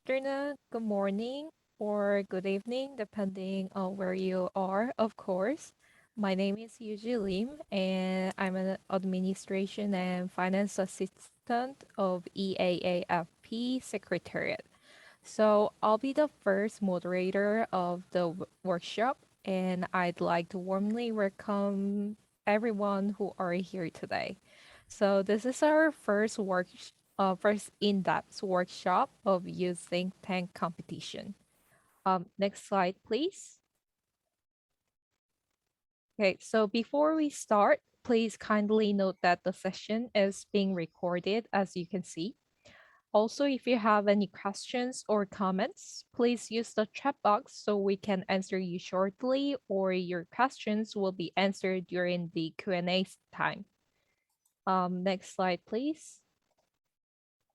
afternoon, good morning, or good evening, depending on where you are, of course. My name is Yuji Lim, and I'm an administration and finance assistant of EAAFP Secretariat. So I'll be the first moderator of the workshop, and I'd like to warmly welcome everyone who are here today. So this is our first in-depth workshop of youth think tank competition. Next slide, please. Okay, so before we start, please kindly note that the session is being recorded, as you can see. Also, if you have any questions or comments, please use the chat box so we can answer you shortly, or your questions will be answered during the Q&A time. Next slide, please.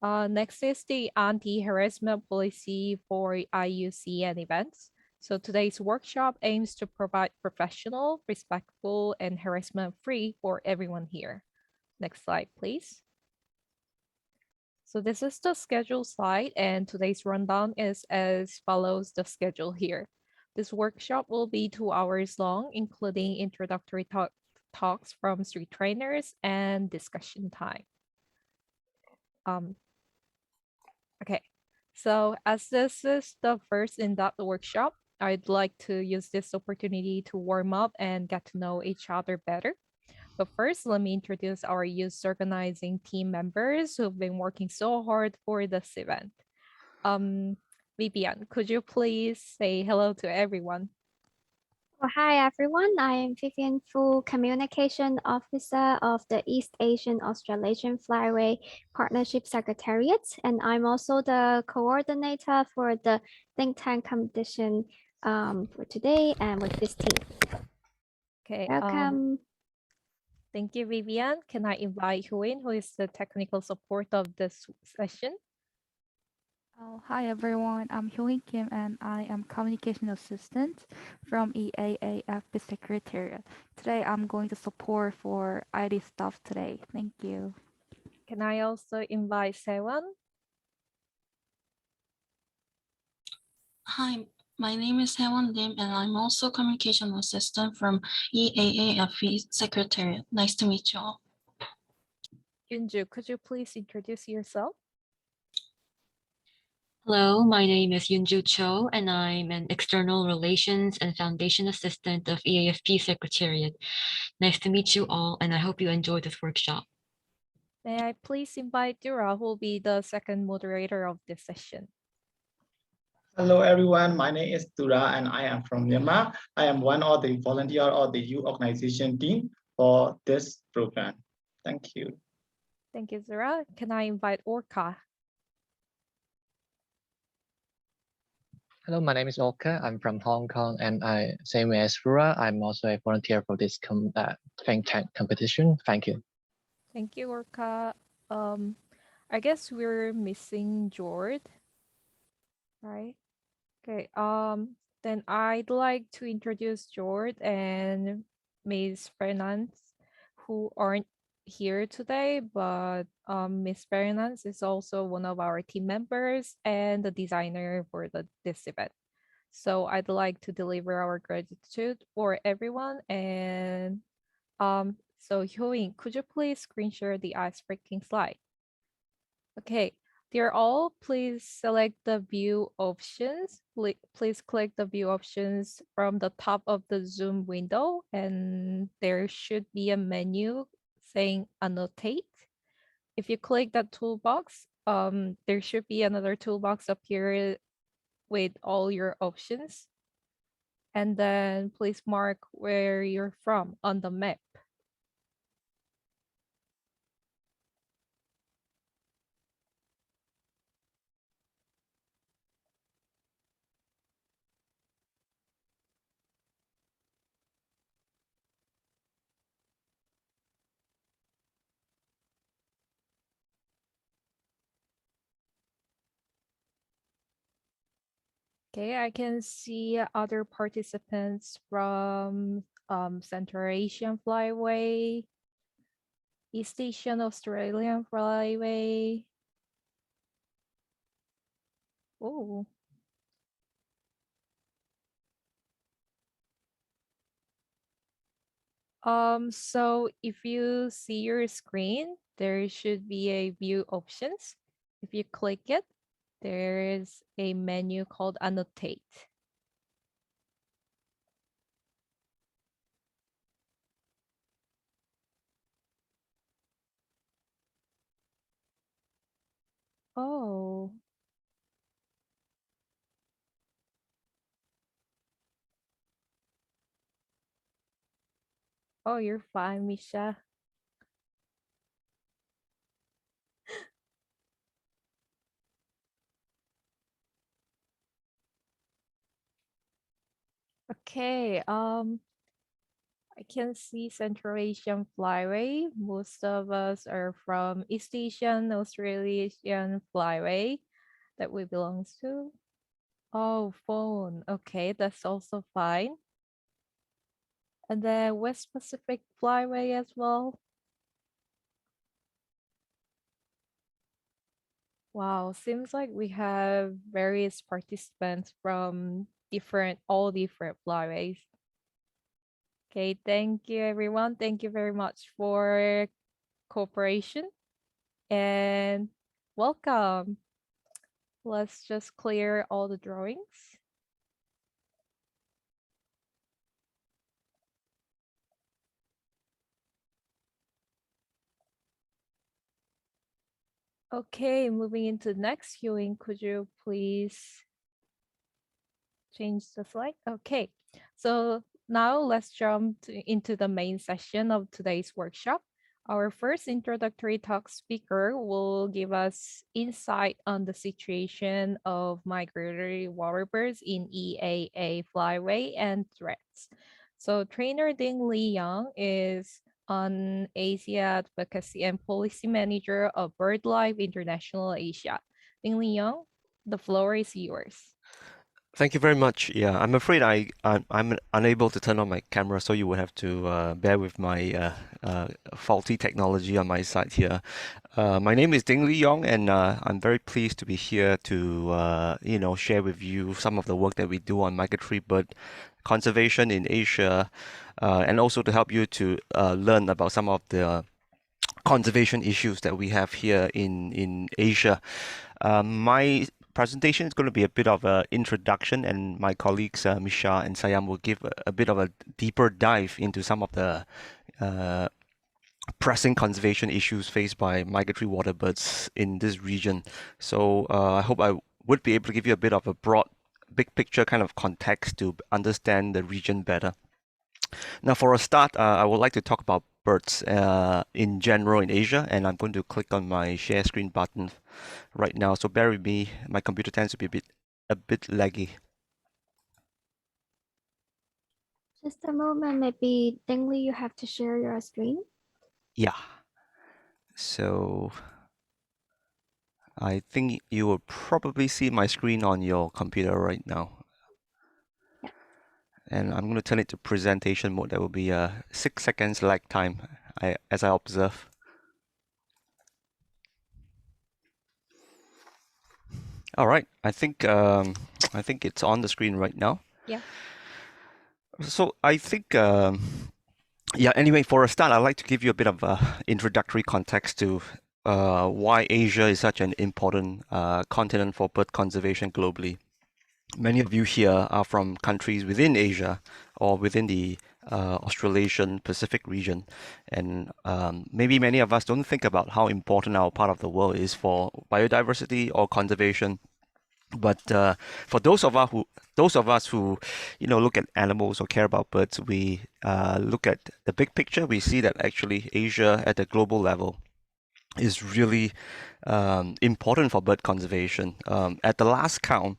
Next is the anti-harassment policy for IUCN events. So today's workshop aims to provide professional, respectful, and harassment-free for everyone here. Next slide, please. So this is the schedule slide, and today's rundown is as follows the schedule here. This workshop will be 2 hours long, including introductory talks from 3 trainers and discussion time. Okay, so as this is the first in-depth workshop, I'd like to use this opportunity to warm up and get to know each other better. But first, let me introduce our youth organizing team members who've been working so hard for this event. Vivian, could you please say hello to everyone? Well, hi everyone, I am Vivian Fu, Communication Officer of the East Asian Australasian Flyway Partnership Secretariat, and I'm also the coordinator for the think tank competition for today and with this team. Okay. Welcome. Thank you, Vivian. Can I invite Huin, who is the technical support of this session? Oh, hi everyone, I'm Hyun Kim and I am Communication Assistant from EAAFP Secretariat. Today I'm going to support for ID stuff today. Thank you. Can I also invite Sewan? Hi, my name is Hewon Lim and I'm also Communication Assistant from EAAFP Secretariat. Nice to meet you all. Yunju, could you please introduce yourself? Hello, my name is Yunju Cho, and I'm an External Relations and Foundation Assistant of EAFP Secretariat. Nice to meet you all, and I hope you enjoy this workshop. May I please invite Dura, who will be the second moderator of this session? Hello everyone, my name is Dura and I am from Myanmar. I am one of the volunteer of the youth organization team for this program. Thank you. Thank you, Dura. Can I invite Orca? Hello, my name is Oka. I'm from Hong Kong, and same way as Rura, I'm also a volunteer for this think tank competition. Thank you. Thank you, Orca. I guess we're missing Jord, right? Okay. Then I'd like to introduce Jord and Ms. Fernandez, who aren't here today, but Ms. Fernandez is also one of our team members and the designer for this event. So I'd like to deliver our gratitude for everyone. And so Hyoin, could you please screen share the icebreaking slide? Okay, dear all, please select the view options. Please click the view options from the top of the Zoom window, and there should be a menu saying annotate. If you click that toolbox, there should be another toolbox appear with all your options. And then please mark where you're from on the map. Okay, I can see other participants from Central Asian Flyway, East Asian Australian Flyway, Oh. So if you see your screen, there should be a view options. If you click it, there is a menu called annotate. Oh. Oh, you're fine, Misha. Okay, I can see Central Asian Flyway. Most of us are from East Asian, Australasian Flyway that we belongs to. Oh, phone. Okay, that's also fine. And then West Pacific Flyway as well. Wow, seems like we have various participants from all different flyways. Okay, thank you everyone. Thank you very much for cooperation and welcome. Let's just clear all the drawings. Okay, moving into the next viewing, could you please change the slide? Okay, so now let's jump into the main session of today's workshop. Our first introductory talk speaker will give us insight on the situation of migratory waterbirds in EAA Flyway and threats. So trainer Li Yong is an Asia Advocacy and Policy Manager of BirdLife International Asia. Li Yong, the floor is yours. Thank you very much. Yeah, I'm afraid I'm unable to turn on my camera, so you will have to bear with my faulty technology on my side here. My name is Li Yong, and I'm very pleased to be here to share with you some of the work that we do on migratory bird conservation in Asia, and also to help you to learn about some of the conservation issues that we have here in Asia. My presentation is going to be a bit of an introduction, and my colleagues Micha and Sayam will give a bit of a deeper dive into some of the pressing conservation issues faced by migratory waterbirds in this region. So I hope I would be able to give you a bit of a broad, big picture kind of context to understand the region better. Now, for a start, I would like to talk about birds in general in Asia, and I'm going to click on my share screen button right now. So bear with me, my computer tends to be a bit laggy. Just a moment, maybe Li, you have to share your screen. Yeah. So I think you will probably see my screen on your computer right now. Yeah. And I'm going to turn it to presentation mode. There will be a 6 seconds lag time as I observe. All right, I think it's on the screen right now. Yeah. So I think yeah. Anyway, for a start, I'd like to give you a bit of introductory context to why Asia is such an important continent for bird conservation globally. Many of you here are from countries within Asia or within the Australasian Pacific region, and maybe many of us don't think about how important our part of the world is for biodiversity or conservation. But for those of us who look at animals or care about birds, we look at the big picture. We see that actually Asia at the global level is really important for bird conservation. At the last count,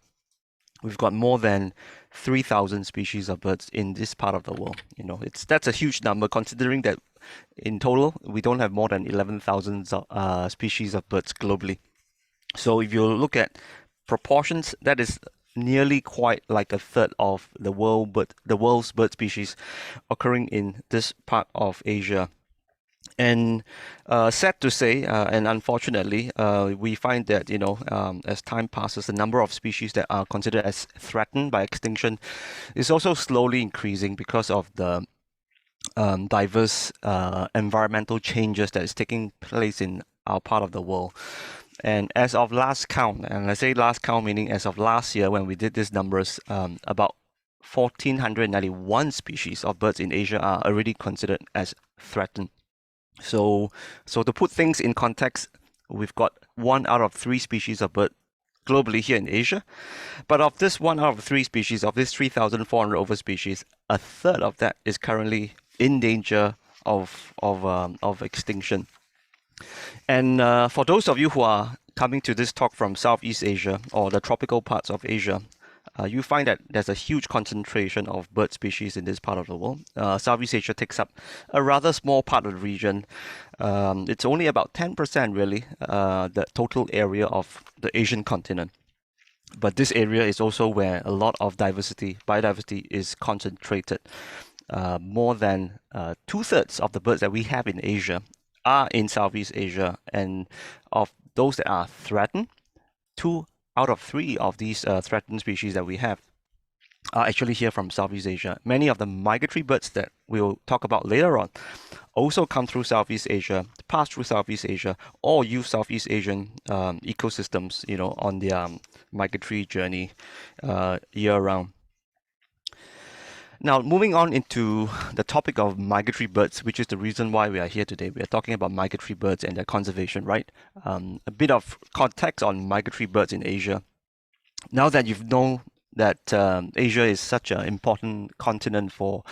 we've got more than 3,000 species of birds in this part of the world. That's a huge number, considering that in total we don't have more than 11,000 species of birds globally. So if you look at proportions, that is nearly quite like a third of the world's bird species occurring in this part of Asia. And sad to say, and unfortunately, we find that as time passes, the number of species that are considered as threatened by extinction is also slowly increasing because of the diverse environmental changes that is taking place in our part of the world. And as of last count, and I say last count meaning as of last year when we did these numbers, about 1,491 species of birds in Asia are already considered as threatened. So to put things in context, we've got 1 out of 3 species of bird globally here in Asia. But of this 1 out of 3 species, of this 3,400 over species, a third of that is currently in danger of extinction. And for those of you who are coming to this talk from Southeast Asia or the tropical parts of Asia, you find that there's a huge concentration of bird species in this part of the world. Southeast Asia takes up a rather small part of the region. It's only about 10% really, the total area of the Asian continent. But this area is also where a lot of biodiversity is concentrated. More than 2/3 of the birds that we have in Asia are in Southeast Asia, and of those that are threatened, 2 out of 3 of these threatened species that we have are actually here from Southeast Asia. Many of the migratory birds that we'll talk about later on also come through Southeast Asia, pass through Southeast Asia, or use Southeast Asian ecosystems, on their migratory journey year-round. Now, moving on into the topic of migratory birds, which is the reason why we are here today. We are talking about migratory birds and their conservation, right? A bit of context on migratory birds in Asia. Now that you've known that Asia is such an important continent for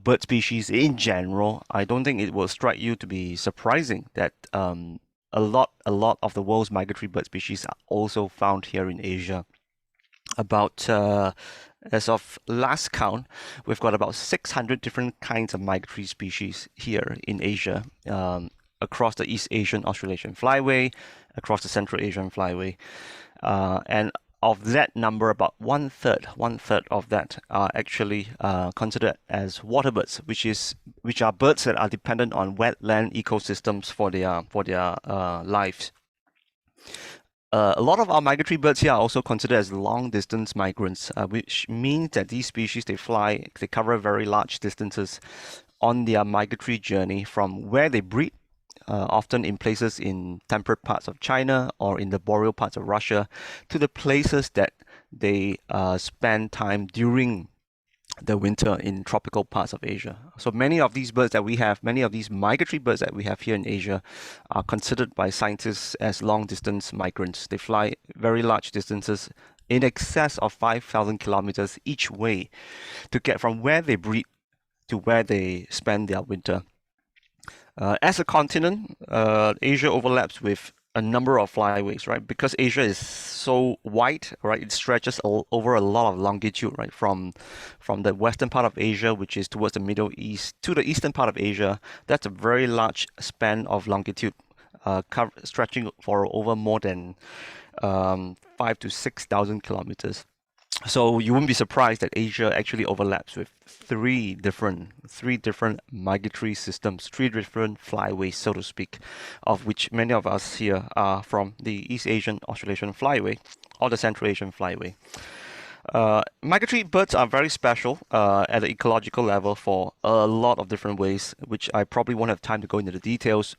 bird species in general, I don't think it will strike you to be surprising that a lot of the world's migratory bird species are also found here in Asia. About as of last count, we've got about 600 different kinds of migratory species here in Asia, across the East Asian Australasian Flyway, across the Central Asian Flyway, and of that number, about one third of that are actually considered as waterbirds, which are birds that are dependent on wetland ecosystems for their lives. A lot of our migratory birds here are also considered as long-distance migrants, which means that these species, they cover very large distances on their migratory journey from where they breed, often in places in temperate parts of China or in the boreal parts of Russia, to the places that they spend time during the winter in tropical parts of Asia. So many of these birds that we have, many of these migratory birds that we have here in Asia are considered by scientists as long-distance migrants. They fly very large distances in excess of 5,000 kilometers each way to get from where they breed to where they spend their winter. As a continent, Asia overlaps with a number of flyways, right? Because Asia is so wide, right? It stretches over a lot of longitude, right? From the western part of Asia, which is towards the Middle East, to the eastern part of Asia. That's a very large span of longitude, stretching for over more than 5,000 to 6,000 kilometers. So you wouldn't be surprised that Asia actually overlaps with three different migratory systems, 3 different flyways, so to speak, of which many of us here are from the East Asian Australasian Flyway or the Central Asian Flyway. Migratory birds are very special at the ecological level for a lot of different ways, which I probably won't have time to go into the details.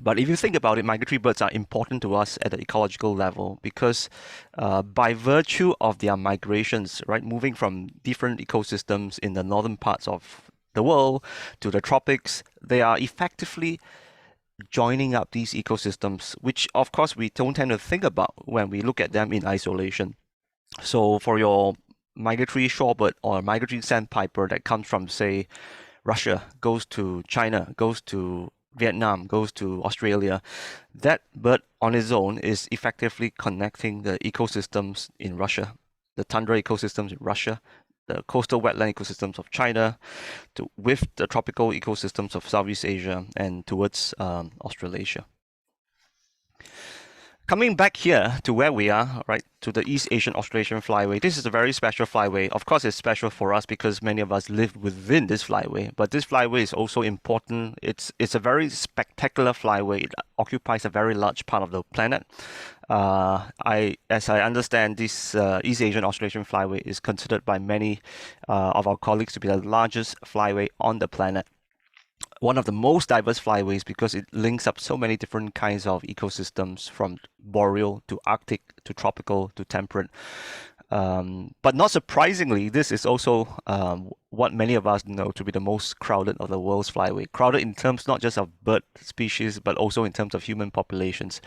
But if you think about it, migratory birds are important to us at the ecological level because by virtue of their migrations, right, moving from different ecosystems in the northern parts of the world to the tropics, they are effectively joining up these ecosystems, which of course we don't tend to think about when we look at them in isolation. So for your migratory shorebird or migratory sandpiper that comes from, say, Russia, goes to China, goes to Vietnam, goes to Australia, that bird on its own is effectively connecting the ecosystems in Russia, the tundra ecosystems in Russia, the coastal wetland ecosystems of China, with the tropical ecosystems of Southeast Asia and towards Australasia. Coming back here to where we are, right, to the East Asian Australasian Flyway. This is a very special flyway. Of course, it's special for us because many of us live within this flyway. But this flyway is also important. It's a very spectacular flyway. It occupies a very large part of the planet. As I understand, this East Asian Australasian Flyway is considered by many of our colleagues to be the largest flyway on the planet. One of the most diverse flyways because it links up so many different kinds of ecosystems, from boreal to Arctic to tropical to temperate. But not surprisingly, this is also what many of us know to be the most crowded of the world's flyway. Crowded in terms not just of bird species, but also in terms of human populations.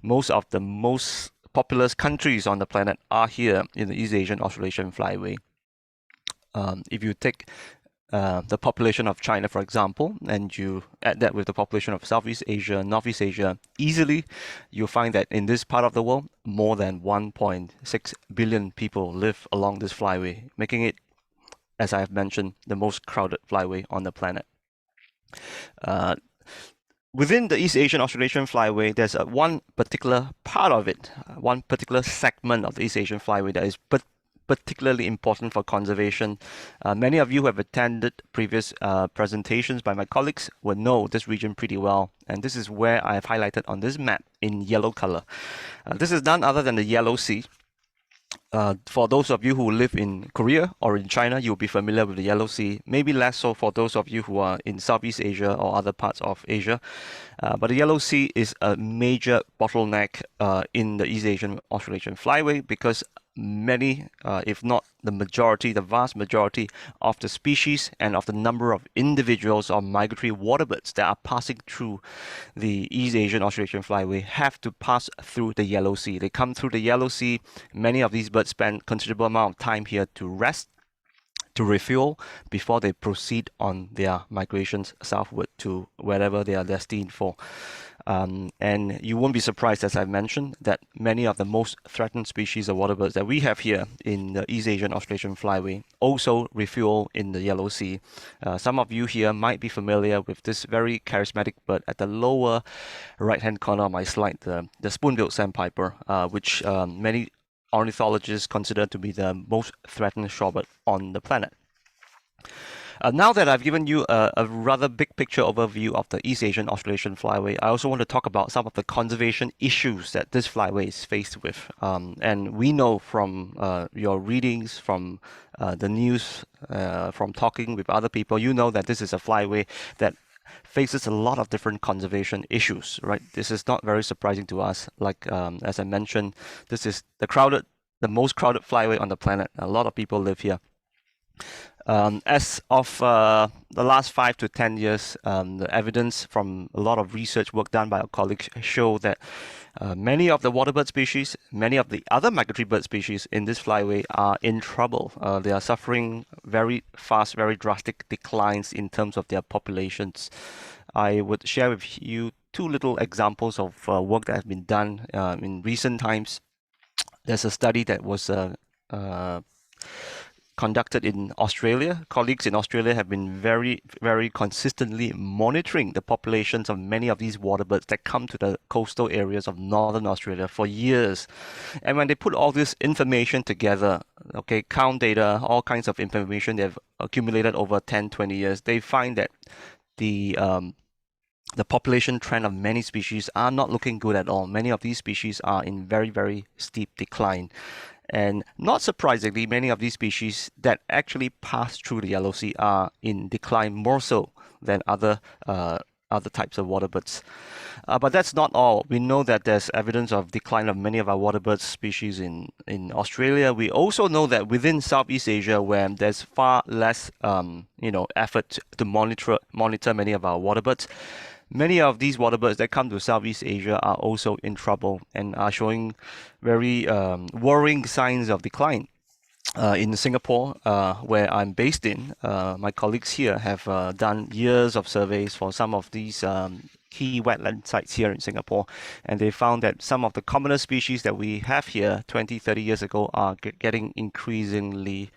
Most of the most populous countries on the planet are here in the East Asian Australasian Flyway. If you take the population of China, for example, and you add that with the population of Southeast Asia, Northeast Asia, easily you'll find that in this part of the world, more than 1.6 billion people live along this flyway, making it, as I have mentioned, the most crowded flyway on the planet. Within the East Asian Australasian Flyway, there's one particular part of it, one particular segment of the East Asian Flyway that is particularly important for conservation. Many of you who have attended previous presentations by my colleagues will know this region pretty well, and this is where I have highlighted on this map in yellow color. This is none other than the Yellow Sea. For those of you who live in Korea or in China, you'll be familiar with the Yellow Sea. Maybe less so for those of you who are in Southeast Asia or other parts of Asia. But the Yellow Sea is a major bottleneck in the East Asian Australasian Flyway because many, if not the majority, the vast majority of the species and of the number of individuals or migratory waterbirds that are passing through the East Asian Australasian Flyway have to pass through the Yellow Sea. They come through the Yellow Sea. Many of these birds spend considerable amount of time here to rest, to refuel, before they proceed on their migrations southward to wherever they are destined for. And you won't be surprised, as I've mentioned, that many of the most threatened species of waterbirds that we have here in the East Asian Australasian Flyway also refuel in the Yellow Sea. Some of you here might be familiar with this very charismatic bird at the lower right-hand corner of my slide, the spoon-billed sandpiper, which many ornithologists consider to be the most threatened shorebird on the planet. Now that I've given you a rather big picture overview of the East Asian Australasian Flyway, I also want to talk about some of the conservation issues that this flyway is faced with. And we know from your readings, from the news, from talking with other people, you know that this is a flyway that faces a lot of different conservation issues, right? This is not very surprising to us. Like, as I mentioned, this is the most crowded flyway on the planet. A lot of people live here. As of the last 5 to 10 years, the evidence from a lot of research work done by our colleagues show that many of the waterbird species, many of the other migratory bird species in this flyway are in trouble. They are suffering very fast, very drastic declines in terms of their populations. I would share with you 2 little examples of work that has been done in recent times. There's a study that was conducted in Australia. Colleagues in Australia have been very, very consistently monitoring the populations of many of these waterbirds that come to the coastal areas of northern Australia for years. And when they put all this information together, okay, count data, all kinds of information they've accumulated over 10, 20 years, they find that the population trend of many species are not looking good at all. Many of these species are in very, very steep decline. And not surprisingly, many of these species that actually pass through the Yellow Sea are in decline more so than other types of waterbirds. But that's not all. We know that there's evidence of decline of many of our waterbird species in Australia. We also know that within Southeast Asia, where there's far less effort to monitor many of our waterbirds, many of these waterbirds that come to Southeast Asia are also in trouble and are showing very worrying signs of decline. In Singapore, where I'm based in, my colleagues here have done years of surveys for some of these key wetland sites here in Singapore, and they found that some of the commonest species that we have here 20, 30 years ago are getting increasingly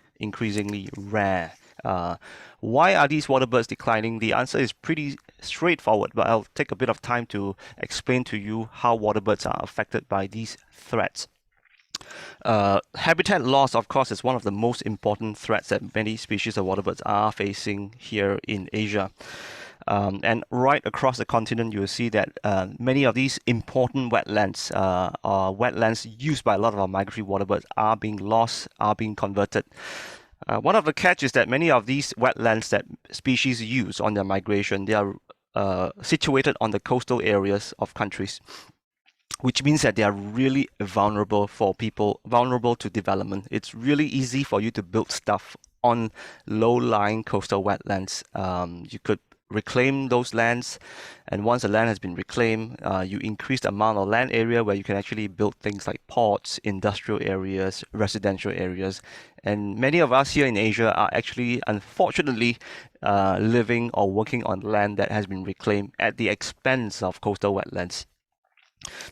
rare. Why are these water birds declining? The answer is pretty straightforward, but I'll take a bit of time to explain to you how water birds are affected by these threats. Habitat loss, of course, is one of the most important threats that many species of water birds are facing here in Asia. And right across the continent, you will see that many of these important wetlands, or wetlands used by a lot of our migratory water birds, are being lost, are being converted. One of the catch is that many of these wetlands that species use on their migration, they are situated on the coastal areas of countries, which means that they are really vulnerable for people, vulnerable to development. It's really easy for you to build stuff on low-lying coastal wetlands. You could reclaim those lands, and once the land has been reclaimed, you increase the amount of land area where you can actually build things like ports, industrial areas, residential areas. And many of us here in Asia are actually, unfortunately, living or working on land that has been reclaimed at the expense of coastal wetlands.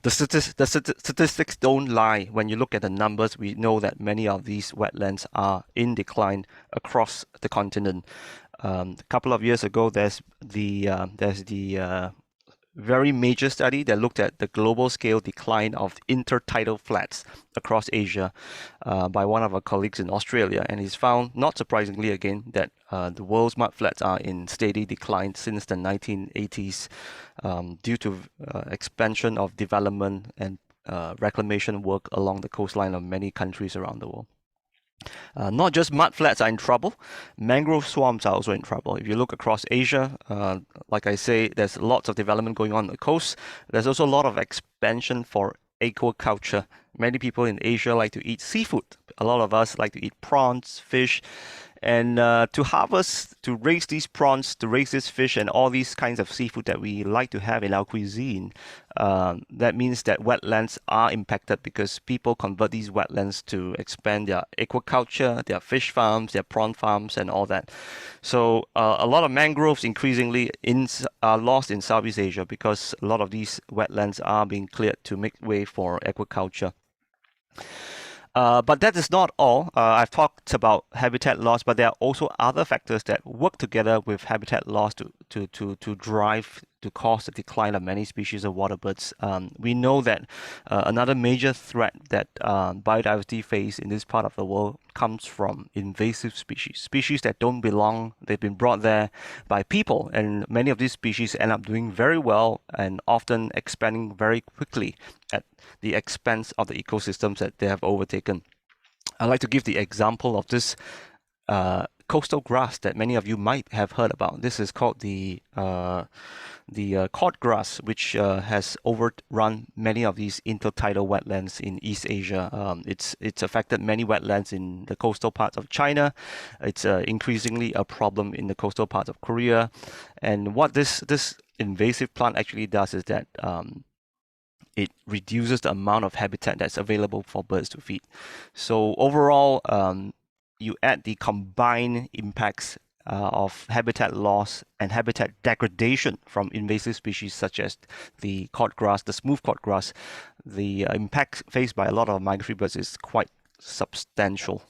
The statistics don't lie. When you look at the numbers, we know that many of these wetlands are in decline across the continent. A couple of years ago, there's the very major study that looked at the global scale decline of intertidal flats across Asia by one of our colleagues in Australia, and he's found, not surprisingly again, that the world's mud flats are in steady decline since the 1980s due to expansion of development and reclamation work along the coastline of many countries around the world. Not just mud flats are in trouble, mangrove swamps are also in trouble. If you look across Asia, like I say, there's lots of development going on the coast. There's also a lot of expansion for aquaculture. Many people in Asia like to eat seafood. A lot of us like to eat prawns, fish, and to harvest, to raise these prawns, to raise this fish and all these kinds of seafood that we like to have in our cuisine, that means that wetlands are impacted because people convert these wetlands to expand their aquaculture, their fish farms, their prawn farms, and all that. So a lot of mangroves increasingly are lost in Southeast Asia because a lot of these wetlands are being cleared to make way for aquaculture. But that is not all. I've talked about habitat loss, but there are also other factors that work together with habitat loss to drive, to cause the decline of many species of water birds. We know that another major threat that biodiversity face in this part of the world comes from invasive species that don't belong. They've been brought there by people, and many of these species end up doing very well and often expanding very quickly at the expense of the ecosystems that they have overtaken. I'd like to give the example of this coastal grass that many of you might have heard about. This is called the cordgrass, which has overrun many of these intertidal wetlands in East Asia. It's affected many wetlands in the coastal parts of China. It's increasingly a problem in the coastal parts of Korea. And what this invasive plant actually does is that it reduces the amount of habitat that's available for birds to feed. So overall, you add the combined impacts of habitat loss and habitat degradation from invasive species such as the cordgrass, the smooth cordgrass, the impact faced by a lot of migratory birds is quite substantial.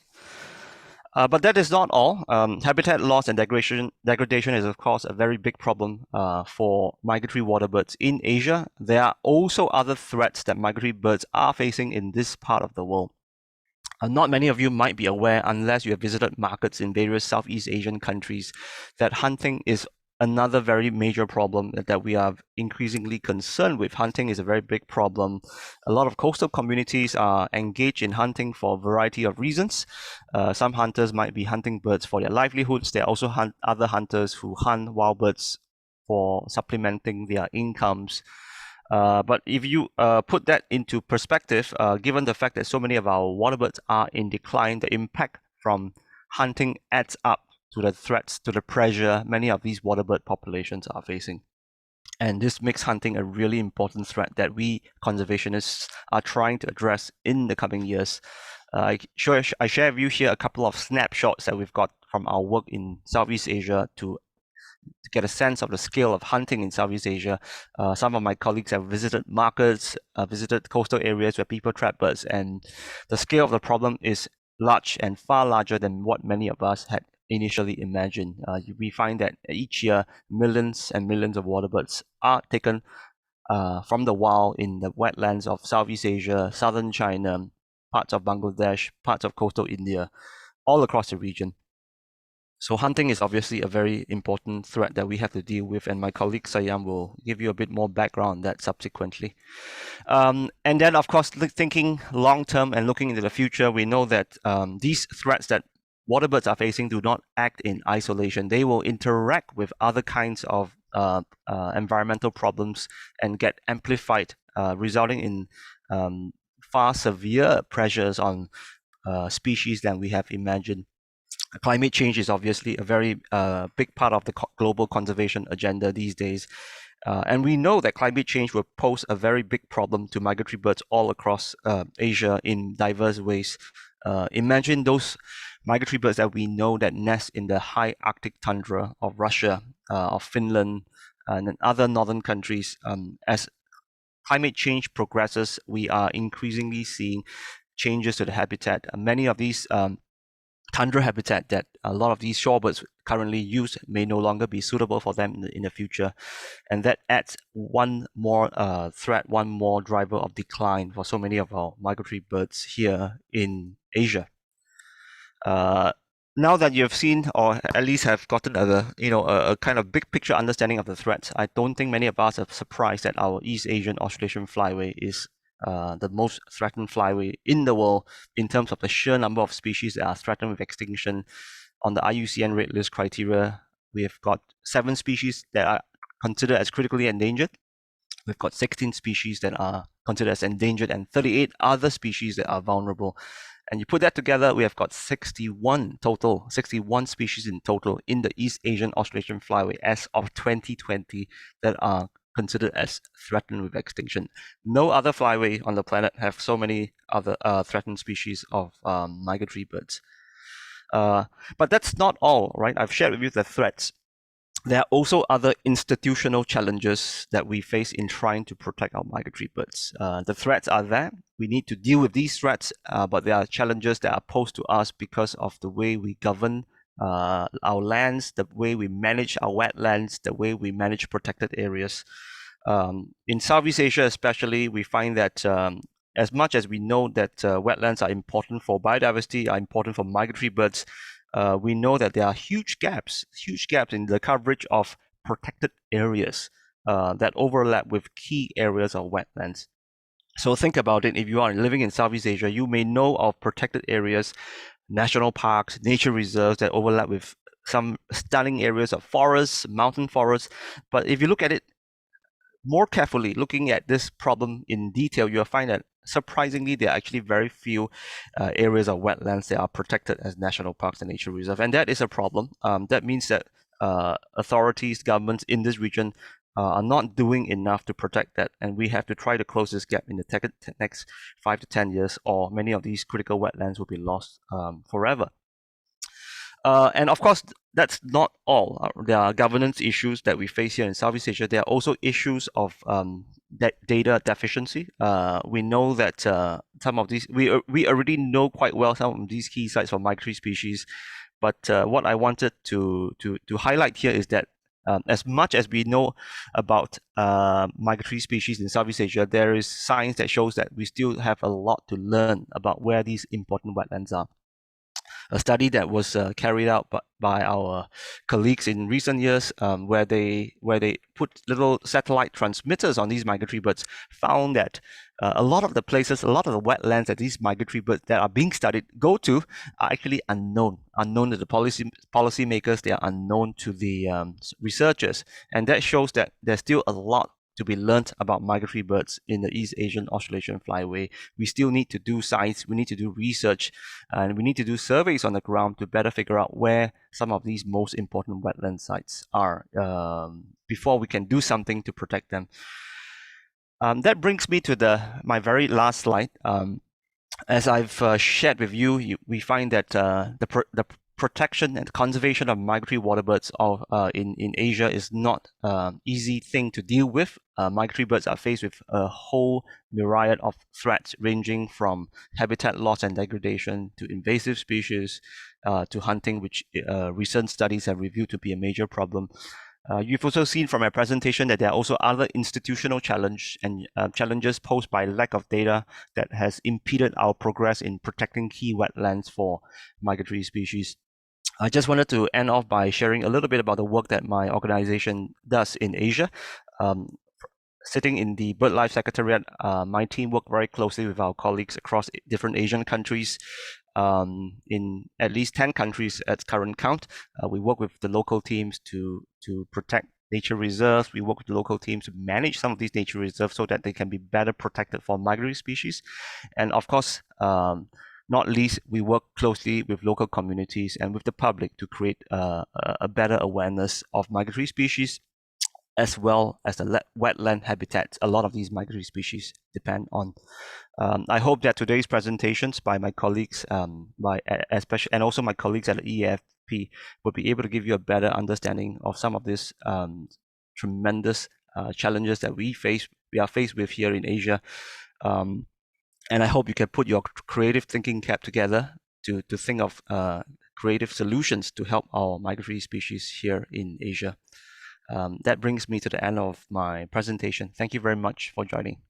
But that is not all. Habitat loss and degradation is, of course, a very big problem for migratory water birds in Asia. There are also other threats that migratory birds are facing in this part of the world. Not many of you might be aware, unless you have visited markets in various Southeast Asian countries, that hunting is another very major problem that we are increasingly concerned with. Hunting is a very big problem. A lot of coastal communities are engaged in hunting for a variety of reasons. Some hunters might be hunting birds for their livelihoods. There are also other hunters who hunt wild birds for supplementing their incomes. But if you put that into perspective, given the fact that so many of our water birds are in decline, the impact from hunting adds up to the threats, to the pressure many of these water bird populations are facing. And this makes hunting a really important threat that we conservationists are trying to address in the coming years. I share with you here a couple of snapshots that we've got from our work in Southeast Asia to get a sense of the scale of hunting in Southeast Asia. Some of my colleagues have visited markets, visited coastal areas where people trap birds, and the scale of the problem is large and far larger than what many of us had initially imagined. We find that each year, millions and millions of waterbirds are taken from the wild in the wetlands of Southeast Asia, southern China, parts of Bangladesh, parts of coastal India, all across the region. So hunting is obviously a very important threat that we have to deal with, and my colleague Sayam will give you a bit more background on that subsequently. And then, of course, thinking long-term and looking into the future, we know that these threats that waterbirds are facing do not act in isolation. They will interact with other kinds of environmental problems and get amplified, resulting in far severe pressures on species than we have imagined. Climate change is obviously a very big part of the global conservation agenda these days. And we know that climate change will pose a very big problem to migratory birds all across Asia in diverse ways. Imagine those migratory birds that we know that nest in the high Arctic tundra of Russia, of Finland, and other northern countries. As climate change progresses, we are increasingly seeing changes to the habitat. Many of these tundra habitat that a lot of these shorebirds currently use may no longer be suitable for them in the future. And that adds one more threat, one more driver of decline for so many of our migratory birds here in Asia. Now that you've seen, or at least have gotten a kind of big picture understanding of the threats, I don't think many of us are surprised that our East Asian Australasian flyway is the most threatened flyway in the world in terms of the sheer number of species that are threatened with extinction. On the IUCN Red List criteria, we have got 7 species that are considered as critically endangered. We've got 16 species that are considered as endangered and 38 other species that are vulnerable. And you put that together, we have got 61 species in total in the East Asian Australasian flyway as of 2020 that are considered as threatened with extinction. No other flyway on the planet have so many other threatened species of migratory birds. But that's not all, right? I've shared with you the threats. There are also other institutional challenges that we face in trying to protect our migratory birds. The threats are there. We need to deal with these threats, but there are challenges that are posed to us because of the way we govern our lands, the way we manage our wetlands, the way we manage protected areas. In Southeast Asia especially, we find that as much as we know that wetlands are important for biodiversity, are important for migratory birds, we know that there are huge gaps in the coverage of protected areas that overlap with key areas of wetlands. So think about it. If you are living in Southeast Asia, you may know of protected areas, national parks, nature reserves that overlap with some stunning areas of forests, mountain forests. But if you look at it more carefully, looking at this problem in detail, you'll find that surprisingly, there are actually very few areas of wetlands that are protected as national parks and nature reserve, and that is a problem. That means that authorities, governments in this region are not doing enough to protect that, and we have to try to close this gap in the next 5 to 10 years, or many of these critical wetlands will be lost forever. And of course, that's not all. There are governance issues that we face here in Southeast Asia. There are also issues of data deficiency. We know that some of these, we already know quite well some of these key sites for migratory species. But what I wanted to highlight here is that as much as we know about migratory species in Southeast Asia, there is science that shows that we still have a lot to learn about where these important wetlands are. A study that was carried out by our colleagues in recent years, where they put little satellite transmitters on these migratory birds, found that a lot of the places, a lot of the wetlands that these migratory birds that are being studied go to are actually unknown to the policymakers. They are unknown to the researchers, and that shows that there's still a lot to be learned about migratory birds in the East Asian Australasian flyway. We still need to do science, we need to do research, and we need to do surveys on the ground to better figure out where some of these most important wetland sites are before we can do something to protect them. That brings me to my very last slide. As I've shared with you, we find that the protection and conservation of migratory waterbirds in Asia is not an easy thing to deal with. Migratory birds are faced with a whole myriad of threats, ranging from habitat loss and degradation to invasive species to hunting, which recent studies have revealed to be a major problem. You've also seen from my presentation that there are also other institutional challenges posed by lack of data that has impeded our progress in protecting key wetlands for migratory species. I just wanted to end off by sharing a little bit about the work that my organization does in Asia. Sitting in the BirdLife Secretariat, my team work very closely with our colleagues across different Asian countries. In at least 10 countries at current count. We work with the local teams to protect nature reserves. We work with the local teams to manage some of these nature reserves so that they can be better protected for migratory species. And of course, not least, we work closely with local communities and with the public to create a better awareness of migratory species, as well as the wetland habitats a lot of these migratory species depend on. I hope that today's presentations by my colleagues, especially and also my colleagues at the EAAFP, will be able to give you a better understanding of some of these tremendous challenges that we are faced with here in Asia. And I hope you can put your creative thinking cap together to think of creative solutions to help our migratory species here in Asia. That brings me to the end of my presentation. Thank you very much for joining.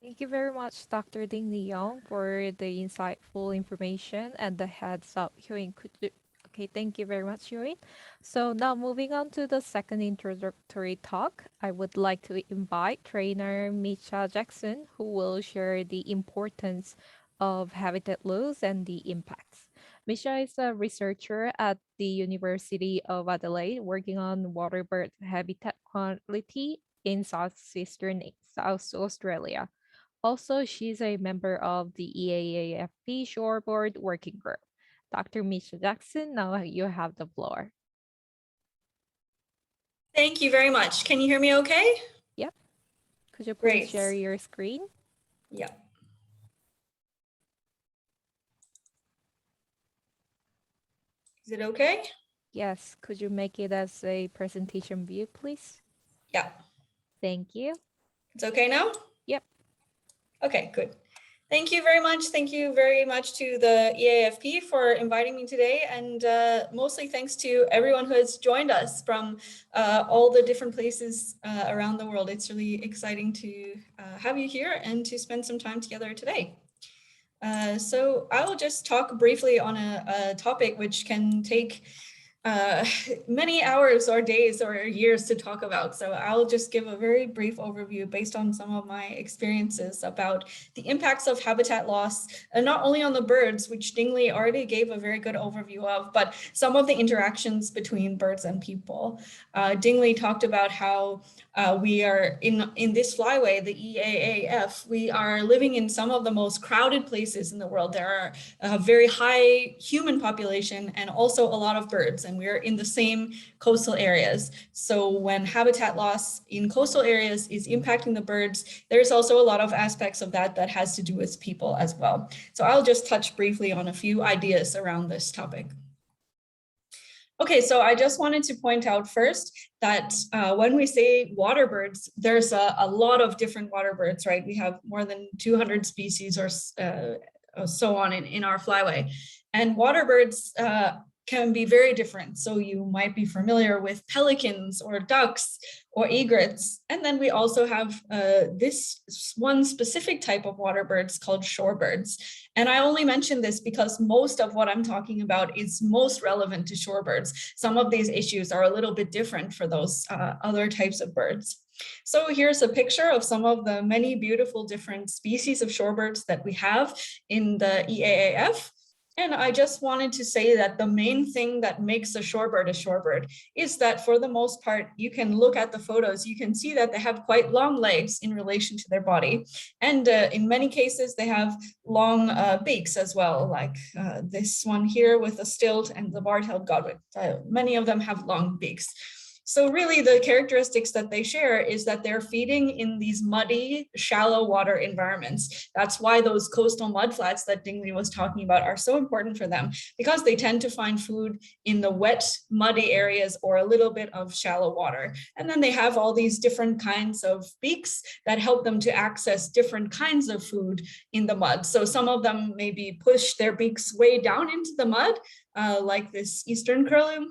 Thank you very much, Dr. Li Yong, for the insightful information and the heads up. Okay, thank you very much, Hyun. So now moving on to the second introductory talk, I would like to invite trainer Micha Jackson, who will share the importance of habitat loss and the impacts. Micha is a researcher at the University of Adelaide working on waterbird habitat quality in South Australia. Also, she's a member of the EAAFP Shorebird Working Group. Dr. Micha Jackson, now you have the floor. Thank you very much. Can you hear me okay? Yep. Could you please share your screen? Yeah. Is it okay? Yes. Could you make it as a presentation view, please? Yeah. Thank you. It's okay now? Yep. Okay, good. Thank you very much. Thank you very much to the EAAFP for inviting me today, and mostly thanks to everyone who has joined us from all the different places around the world. It's really exciting to have you here and to spend some time together today. So I will just talk briefly on a topic which can take many hours or days or years to talk about. So I'll just give a very brief overview based on some of my experiences about the impacts of habitat loss, and not only on the birds, which Li already gave a very good overview of, but some of the interactions between birds and people. Li talked about how we are in this flyway, the EAAF, we are living in some of the most crowded places in the world. There are a very high human population and also a lot of birds, and we're in the same coastal areas. So when habitat loss in coastal areas is impacting the birds, there's also a lot of aspects of that that has to do with people as well. So I'll just touch briefly on a few ideas around this topic. Okay, so I just wanted to point out first that when we say water birds, there's a lot of different water birds, right? We have more than 200 species or so on in our flyway. And water birds can be very different. So you might be familiar with pelicans or ducks or egrets. And then we also have this one specific type of water birds called shorebirds. And I only mention this because most of what I'm talking about is most relevant to shorebirds. Some of these issues are a little bit different for those other types of birds. So here's a picture of some of the many beautiful different species of shorebirds that we have in the EAAF. And I just wanted to say that the main thing that makes a shorebird is that for the most part, you can look at the photos, you can see that they have quite long legs in relation to their body. And in many cases, they have long beaks as well, like this one here with a stilt and the bar-tailed godwit. Many of them have long beaks. So really the characteristics that they share is that they're feeding in these muddy, shallow water environments. That's why those coastal mudflats that Ding-Li was talking about are so important for them, because they tend to find food in the wet, muddy areas or a little bit of shallow water. And then they have all these different kinds of beaks that help them to access different kinds of food in the mud. So some of them maybe push their beaks way down into the mud, like this eastern curlew.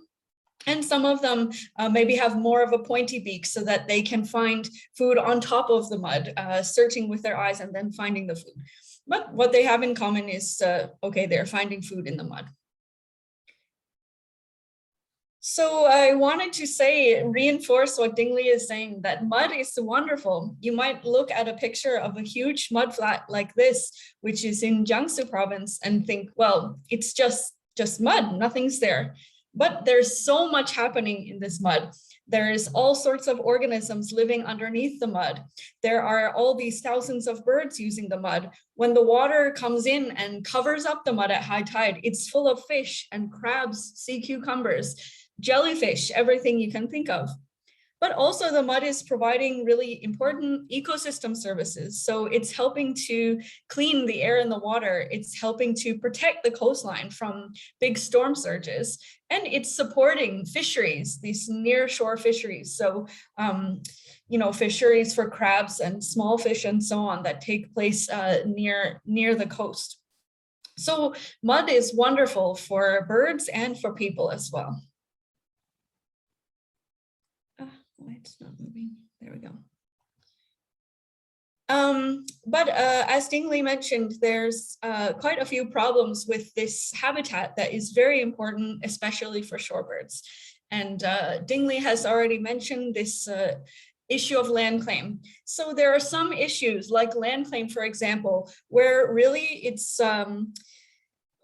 And some of them maybe have more of a pointy beak so that they can find food on top of the mud, searching with their eyes and then finding the food. But what they have in common is, okay, they're finding food in the mud. So I wanted to say, reinforce what Ding-Li is saying, that mud is wonderful. You might look at a picture of a huge mud flat like this, which is in Jiangsu province, and think, well, it's just mud, nothing's there. But there's so much happening in this mud. There's all sorts of organisms living underneath the mud. There are all these thousands of birds using the mud. When the water comes in and covers up the mud at high tide, it's full of fish and crabs, sea cucumbers, jellyfish, everything you can think of. But also the mud is providing really important ecosystem services. So it's helping to clean the air and the water. It's helping to protect the coastline from big storm surges. And it's supporting fisheries, these near shore fisheries. So, you know, fisheries for crabs and small fish and so on that take place near the coast. So mud is wonderful for birds and for people as well. Why it's not moving? There we go. But as Ding-Li mentioned, there's quite a few problems with this habitat that is very important, especially for shorebirds. And Ding-Li has already mentioned this issue of land claim. So there are some issues like land claim, for example, where really it's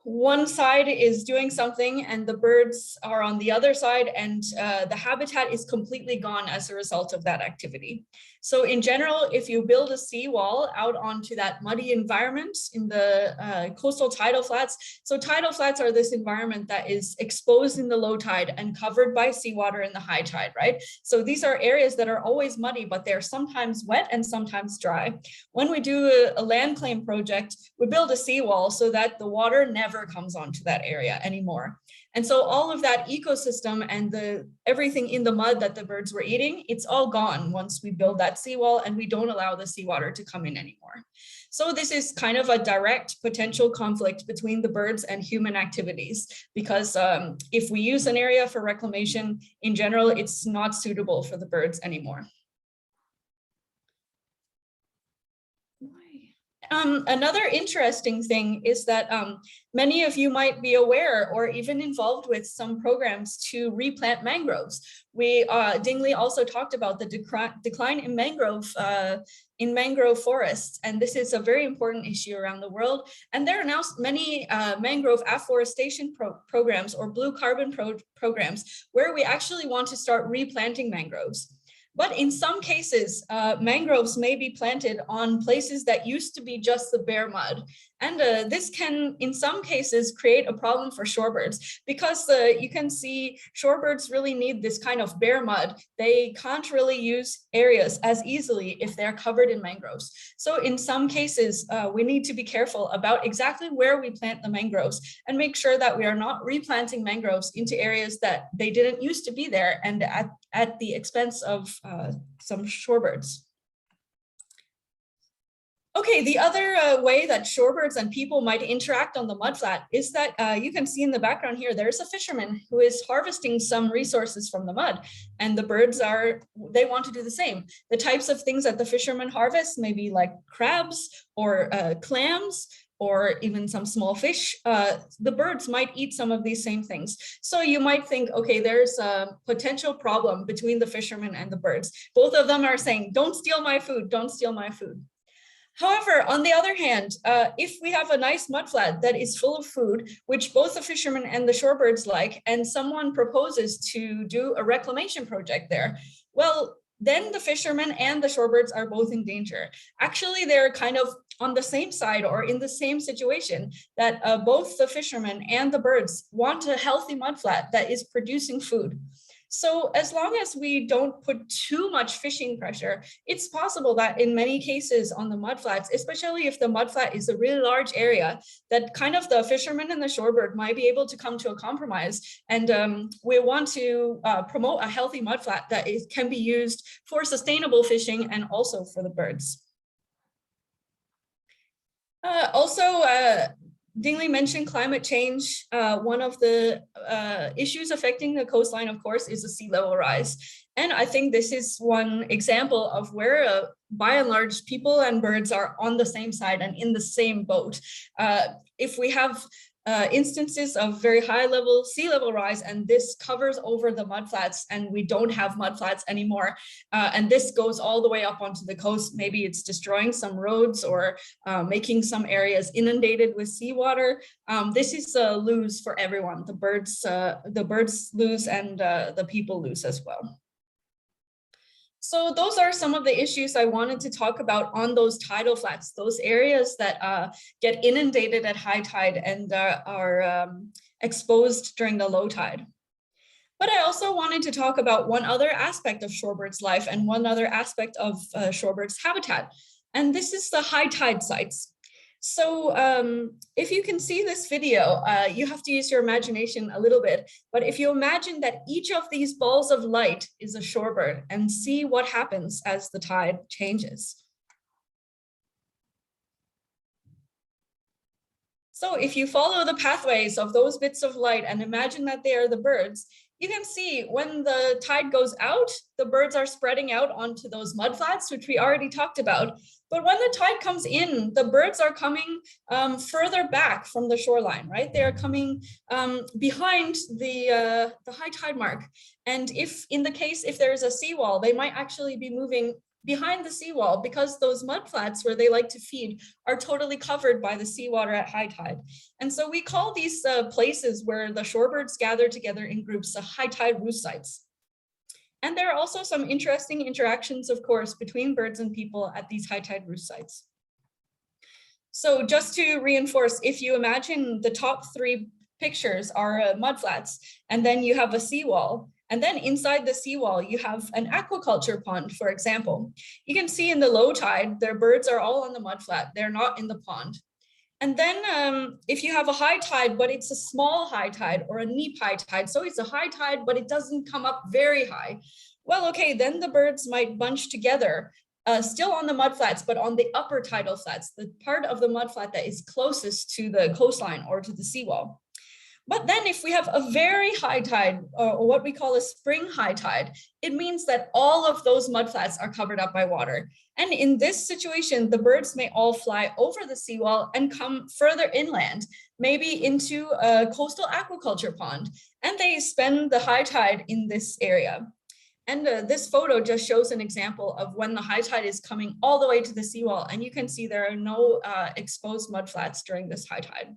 one side is doing something and the birds are on the other side, and the habitat is completely gone as a result of that activity. So in general, if you build a seawall out onto that muddy environment in the coastal tidal flats, so tidal flats are this environment that is exposed in the low tide and covered by seawater in the high tide, right? So these are areas that are always muddy, but they're sometimes wet and sometimes dry. When we do a land claim project, we build a seawall so that the water never comes onto that area anymore. And so all of that ecosystem and everything in the mud that the birds were eating, it's all gone once we build that seawall and we don't allow the seawater to come in anymore. So this is kind of a direct potential conflict between the birds and human activities, because if we use an area for reclamation, in general, it's not suitable for the birds anymore. Another interesting thing is that many of you might be aware or even involved with some programs to replant mangroves. Ding-Li also talked about the decline in mangrove forests, and this is a very important issue around the world. And there are now many mangrove afforestation programs or blue carbon programs where we actually want to start replanting mangroves. But in some cases, mangroves may be planted on places that used to be just the bare mud. And this can, in some cases, create a problem for shorebirds, because you can see shorebirds really need this kind of bare mud. They can't really use areas as easily if they're covered in mangroves. So in some cases, we need to be careful about exactly where we plant the mangroves and make sure that we are not replanting mangroves into areas that they didn't used to be there and at the expense of some shorebirds. Okay, the other way that shorebirds and people might interact on the mudflat is that you can see in the background here, there's a fisherman who is harvesting some resources from the mud, and the birds they want to do the same. The types of things that the fisherman harvests may be like crabs or clams, or even some small fish. The birds might eat some of these same things. So you might think, okay, there's a potential problem between the fishermen and the birds. Both of them are saying, don't steal my food, don't steal my food. However, on the other hand, if we have a nice mudflat that is full of food, which both the fishermen and the shorebirds like, and someone proposes to do a reclamation project there, well, then the fishermen and the shorebirds are both in danger. Actually, they're kind of on the same side or in the same situation, that both the fishermen and the birds want a healthy mudflat that is producing food. So as long as we don't put too much fishing pressure, it's possible that in many cases on the mudflats, especially if the mudflat is a really large area, that kind of the fishermen and the shorebird might be able to come to a compromise. And we want to promote a healthy mudflat that can be used for sustainable fishing and also for the birds. Ding-Li mentioned climate change. One of the issues affecting the coastline, of course, is the sea level rise. And I think this is one example of where, by and large, people and birds are on the same side and in the same boat. If we have instances of very high level sea level rise, and this covers over the mudflats, and we don't have mudflats anymore, and this goes all the way up onto the coast. Maybe it's destroying some roads or making some areas inundated with seawater. This is a lose for everyone. The birds lose, and the people lose as well. So those are some of the issues I wanted to talk about on those tidal flats, those areas that get inundated at high tide and are exposed during the low tide. But I also wanted to talk about one other aspect of shorebirds' life and one other aspect of shorebirds' habitat, and this is the high tide sites. So if you can see this video, you have to use your imagination a little bit, but if you imagine that each of these balls of light is a shorebird and see what happens as the tide changes. So if you follow the pathways of those bits of light and imagine that they are the birds, you can see when the tide goes out, the birds are spreading out onto those mudflats, which we already talked about. But when the tide comes in, the birds are coming further back from the shoreline, right? They are coming behind the high tide mark. And if there is a seawall, they might actually be moving behind the seawall because those mudflats where they like to feed are totally covered by the seawater at high tide. And so we call these places where the shorebirds gather together in groups the high tide roost sites. And there are also some interesting interactions, of course, between birds and people at these high tide roost sites. So just to reinforce, if you imagine the top three pictures are mudflats, and then you have a seawall, and then inside the seawall, you have an aquaculture pond, for example. You can see in the low tide, their birds are all on the mudflat. They're not in the pond. And then if you have a high tide, but it's a small high tide or a neap high tide, so it's a high tide, but it doesn't come up very high. Well, okay, then the birds might bunch together, still on the mudflats, but on the upper tidal flats, the part of the mudflat that is closest to the coastline or to the seawall. But then if we have a very high tide, or what we call a spring high tide, it means that all of those mudflats are covered up by water. And in this situation, the birds may all fly over the seawall and come further inland, maybe into a coastal aquaculture pond, and they spend the high tide in this area. And this photo just shows an example of when the high tide is coming all the way to the seawall, and you can see there are no exposed mudflats during this high tide.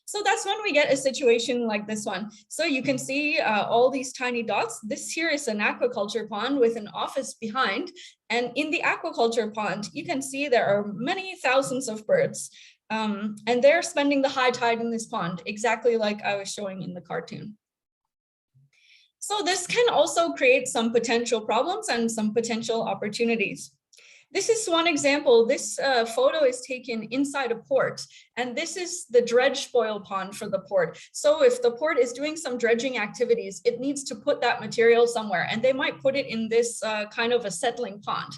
So that's when we get a situation like this one. So you can see all these tiny dots. This here is an aquaculture pond with an office behind. And in the aquaculture pond, you can see there are many thousands of birds. And they're spending the high tide in this pond, exactly like I was showing in the cartoon. So this can also create some potential problems and some potential opportunities. This is one example. This photo is taken inside a port, and this is the dredge spoil pond for the port. So if the port is doing some dredging activities, it needs to put that material somewhere, and they might put it in this kind of a settling pond.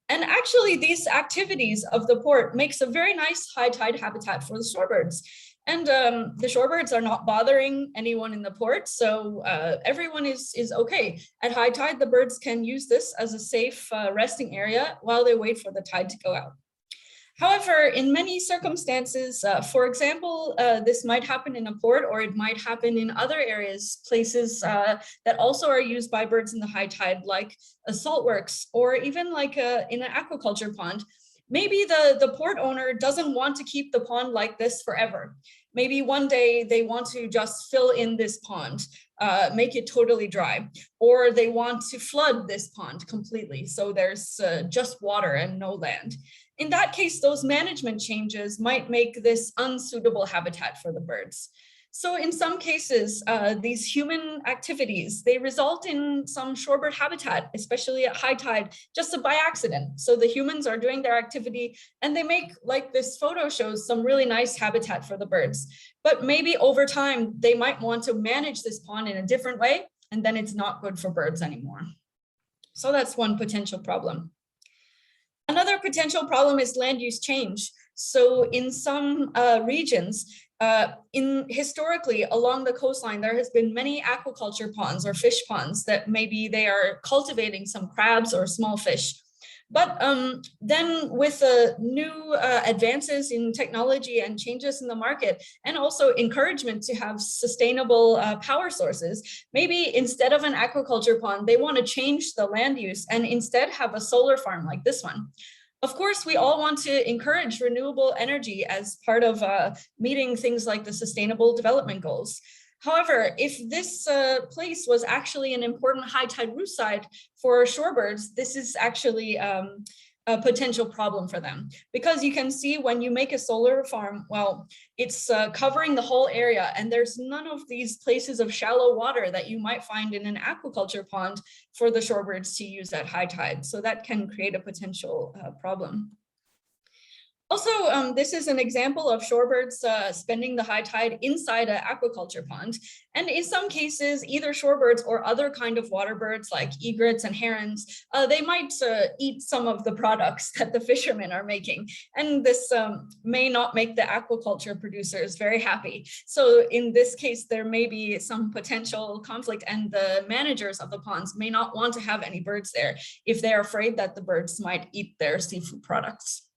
And actually, these activities of the port makes a very nice high tide habitat for the shorebirds. And the shorebirds are not bothering anyone in the port, so everyone is okay. At high tide, the birds can use this as a safe resting area while they wait for the tide to go out. However, in many circumstances, for example, this might happen in a port, or it might happen in other areas, places that also are used by birds in the high tide, like saltworks, or even like in an aquaculture pond. Maybe the port owner doesn't want to keep the pond like this forever. Maybe one day they want to just fill in this pond, make it totally dry, or they want to flood this pond completely, so there's just water and no land. In that case, those management changes might make this unsuitable habitat for the birds. So in some cases, these human activities, they result in some shorebird habitat, especially at high tide, just by accident. So the humans are doing their activity and they make, like this photo shows, some really nice habitat for the birds. But maybe over time, they might want to manage this pond in a different way, and then it's not good for birds anymore. So that's one potential problem. Another potential problem is land use change. So in some regions, historically along the coastline, there has been many aquaculture ponds or fish ponds that maybe they are cultivating some crabs or small fish. But then with the new advances in technology and changes in the market, and also encouragement to have sustainable power sources, maybe instead of an aquaculture pond, they want to change the land use and instead have a solar farm like this one. Of course, we all want to encourage renewable energy as part of meeting things like the Sustainable Development Goals. However, if this place was actually an important high tide roost site for shorebirds, this is actually a potential problem for them. Because you can see when you make a solar farm, well, it's covering the whole area, and there's none of these places of shallow water that you might find in an aquaculture pond for the shorebirds to use at high tide. So that can create a potential problem. Also, this is an example of shorebirds spending the high tide inside an aquaculture pond. And in some cases, either shorebirds or other kind of water birds like egrets and herons, they might eat some of the products that the fishermen are making. And this may not make the aquaculture producers very happy. So in this case, there may be some potential conflict, and the managers of the ponds may not want to have any birds there if they're afraid that the birds might eat their seafood products.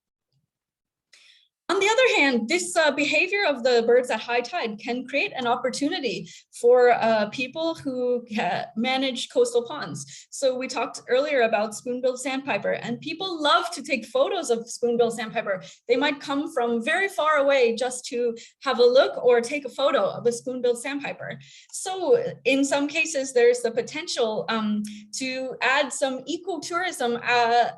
On the other hand, this behavior of the birds at high tide can create an opportunity for people who manage coastal ponds. So we talked earlier about spoon-billed sandpiper, and people love to take photos of spoon-billed sandpiper. They might come from very far away just to have a look or take a photo of a spoon-billed sandpiper. So in some cases, there's the potential to add some ecotourism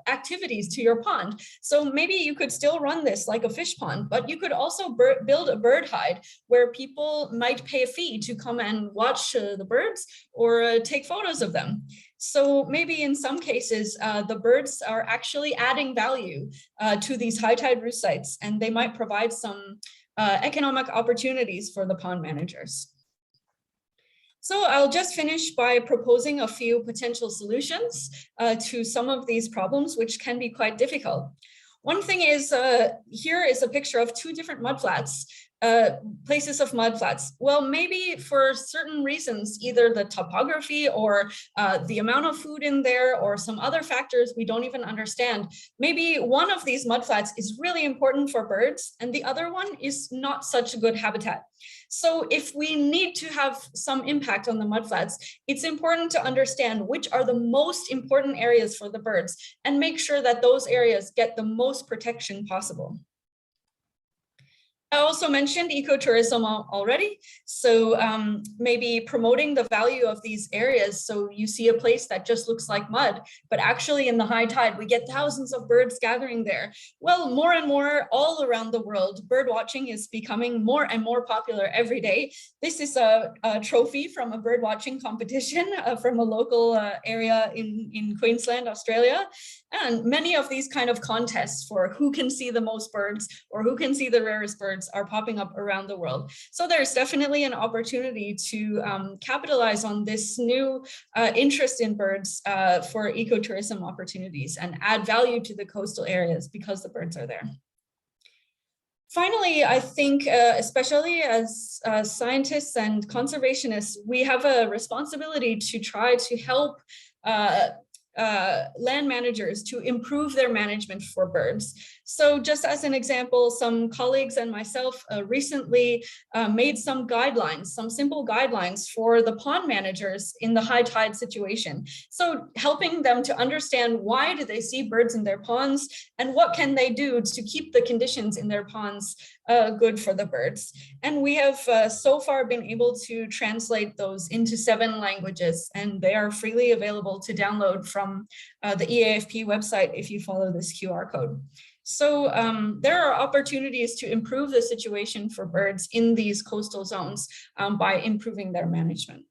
activities to your pond. So maybe you could still run this like a fish pond, but you could also build a bird hide where people might pay a fee to come and watch the birds or take photos of them. So maybe in some cases, the birds are actually adding value to these high tide roost sites, and they might provide some economic opportunities for the pond managers. So I'll just finish by proposing a few potential solutions to some of these problems, which can be quite difficult. One thing is, here is a picture of two different mudflats, places of mudflats. Well, maybe for certain reasons, either the topography or the amount of food in there or some other factors we don't even understand. Maybe one of these mudflats is really important for birds and the other one is not such a good habitat. So if we need to have some impact on the mudflats, it's important to understand which are the most important areas for the birds and make sure that those areas get the most protection possible. I also mentioned ecotourism already. So maybe promoting the value of these areas. So you see a place that just looks like mud, but actually in the high tide, we get thousands of birds gathering there. Well, more and more all around the world, bird watching is becoming more and more popular every day. This is a trophy from a bird watching competition from a local area in Queensland, Australia. And many of these kind of contests for who can see the most birds or who can see the rarest birds are popping up around the world. So there's definitely an opportunity to capitalize on this new interest in birds for ecotourism opportunities and add value to the coastal areas because the birds are there. Finally, I think, especially as scientists and conservationists, we have a responsibility to try to help land managers to improve their management for birds. So just as an example, some colleagues and myself recently made some guidelines, some simple guidelines for the pond managers in the high tide situation. So helping them to understand why do they see birds in their ponds and what can they do to keep the conditions in their ponds good for the birds. And we have so far been able to translate those into 7 languages, and they are freely available to download from the EAAFP website if you follow this QR code. So there are opportunities to improve the situation for birds in these coastal zones by improving their management.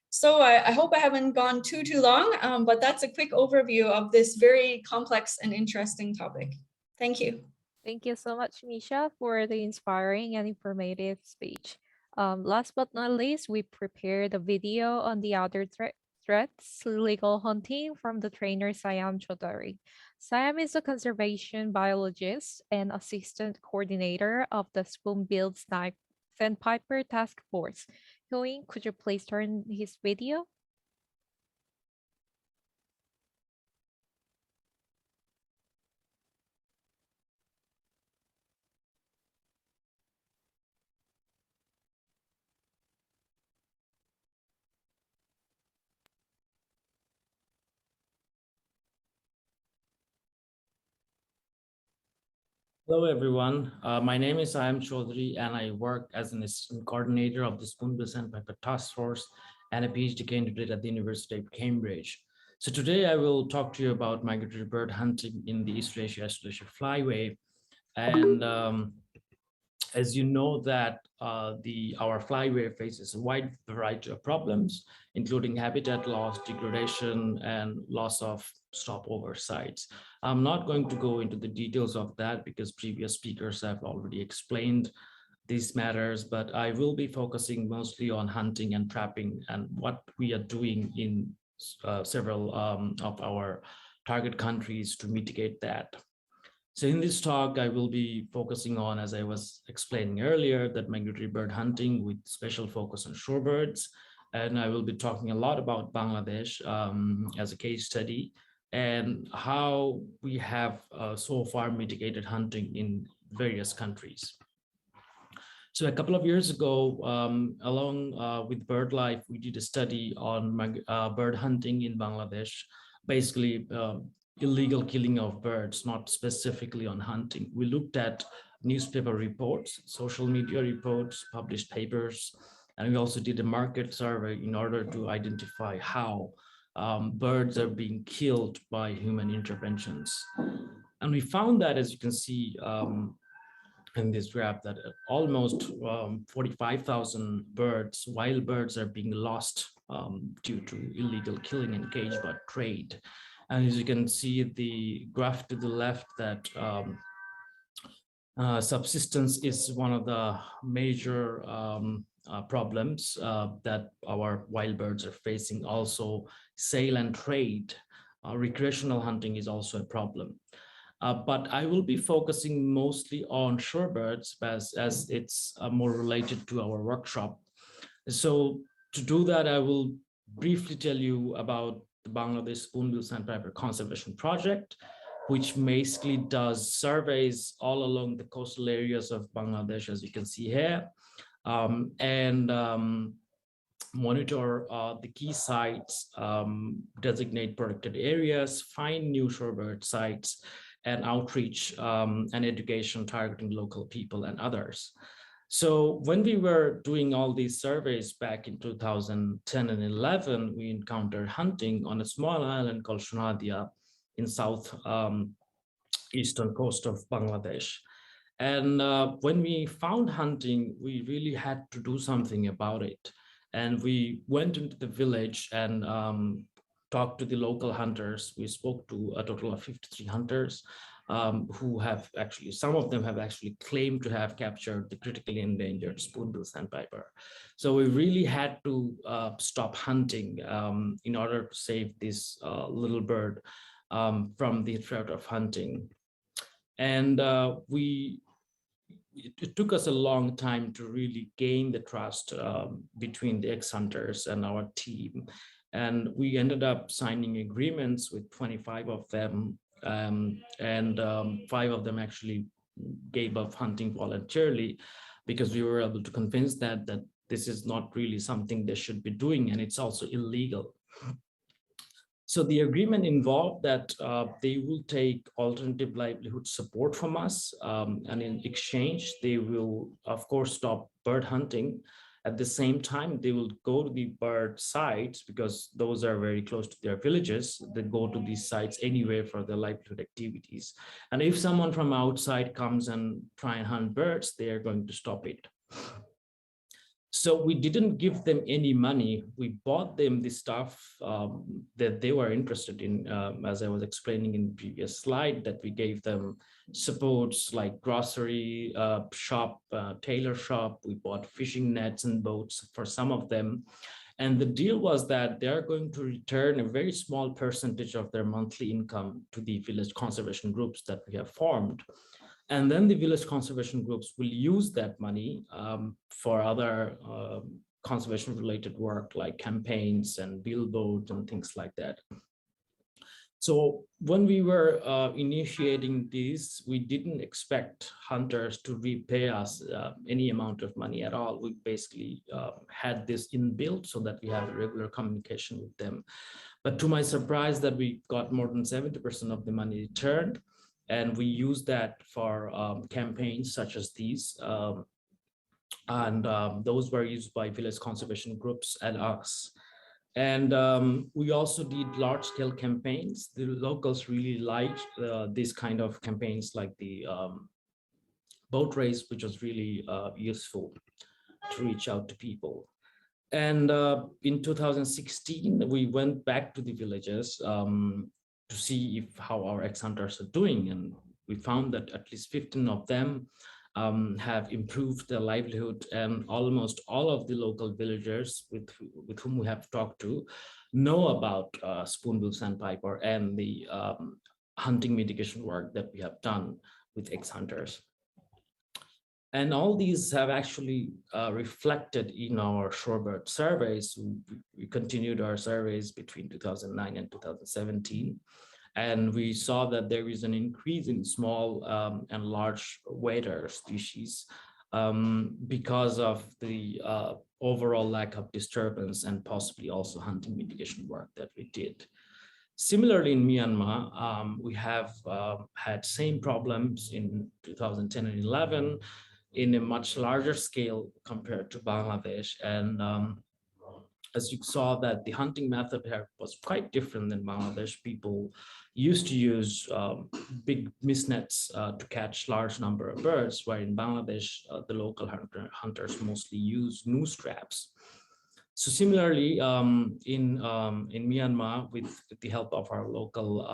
So I hope I haven't gone too long, but that's a quick overview of this very complex and interesting topic. Thank you. Thank you so much, Micha, for the inspiring and informative speech. Last but not least, we prepared a video on the other threats, legal hunting from the trainer Sayam Chowdhury. Sayam is a conservation biologist and assistant coordinator of the spoon-billed Sandpiper task force. Hyun, could you please turn his video? Hello, everyone. My name is Sayam Chowdhury, and I work as an assistant coordinator of the Spoonbill Sandpiper Task Force and a PhD candidate at the University of Cambridge. So today I will talk to you about migratory bird hunting in the East Asia Isolation Flyway. And as you know that our flyway faces a wide variety of problems, including habitat loss, degradation, and loss of stopover sites. I'm not going to go into the details of that because previous speakers have already explained these matters, but I will be focusing mostly on hunting and trapping and what we are doing in several of our target countries to mitigate that. So in this talk, I will be focusing on, as I was explaining earlier, that migratory bird hunting with special focus on shorebirds. And I will be talking a lot about Bangladesh as a case study and how we have so far mitigated hunting in various countries. So a couple of years ago, along with BirdLife, we did a study on bird hunting in Bangladesh, basically illegal killing of birds, not specifically on hunting. We looked at newspaper reports, social media reports, published papers, and we also did a market survey in order to identify how birds are being killed by human interventions. And we found that, as you can see in this graph, that almost 45,000 birds, wild birds, are being lost due to illegal killing and cage bird trade. And as you can see the graph to the left, that subsistence is one of the major problems that our wild birds are facing. Also, sale and trade, recreational hunting is also a problem. But I will be focusing mostly on shorebirds as it's more related to our workshop. So to do that, I will briefly tell you about the Bangladesh Spoonbill Sandpiper Conservation Project, which basically does surveys all along the coastal areas of Bangladesh, as you can see here, and monitor the key sites, designate protected areas, find new shorebird sites, and outreach and education targeting local people and others. So when we were doing all these surveys back in 2010 and 11, we encountered hunting on a small island called Sonadia in south eastern coast of Bangladesh. And when we found hunting, we really had to do something about it. And we went into the village and talked to the local hunters. We spoke to a total of 53 hunters who have actually, some of them have actually claimed to have captured the critically endangered spoonbill sandpiper. So we really had to stop hunting in order to save this little bird from the threat of hunting. And it took us a long time to really gain the trust between the ex-hunters and our team. And we ended up signing agreements with 25 of them, and 5 of them actually gave up hunting voluntarily because we were able to convince that this is not really something they should be doing, and it's also illegal. So the agreement involved that they will take alternative livelihood support from us, and in exchange, they will, of course, stop bird hunting, At the same time, they will go to the bird sites because those are very close to their villages. They go to these sites anyway for their livelihood activities. And if someone from outside comes and try and hunt birds, they are going to stop it. So we didn't give them any money. We bought them the stuff that they were interested in. As I was explaining in the previous slide, that we gave them supports like grocery shop, tailor shop. We bought fishing nets and boats for some of them. And the deal was that they're going to return a very small percentage of their monthly income to the village conservation groups that we have formed. And then the village conservation groups will use that money for other conservation related work like campaigns and billboards and things like that. So when we were initiating this, we didn't expect hunters to repay us any amount of money at all. We basically had this inbuilt so that we have a regular communication with them. But to my surprise, that we got more than 70% of the money returned. And we use that for campaigns such as these. Those were used by village conservation groups and us. And we also did large scale campaigns. The locals really liked this kind of campaigns like the boat race, which was really useful to reach out to people. And in 2016, we went back to the villages to see how our ex-hunters are doing. And we found that at least 15 of them have improved their livelihood, and almost all of the local villagers with whom we have talked to know about spoonbill sandpiper and the hunting mitigation work that we have done with ex-hunters. And all these have actually reflected in our shorebird surveys. We continued our surveys between 2009 and 2017. And we saw that there is an increase in small and large wader species because of the overall lack of disturbance and possibly also hunting mitigation work that we did. Similarly, in Myanmar, we have had same problems in 2010 and 11 in a much larger scale compared to Bangladesh. And as you saw, that the hunting method here was quite different than Bangladesh. People used to use big mist nets to catch large number of birds, where in Bangladesh, the local hunters mostly use noose traps. So similarly, in Myanmar, with the help of our local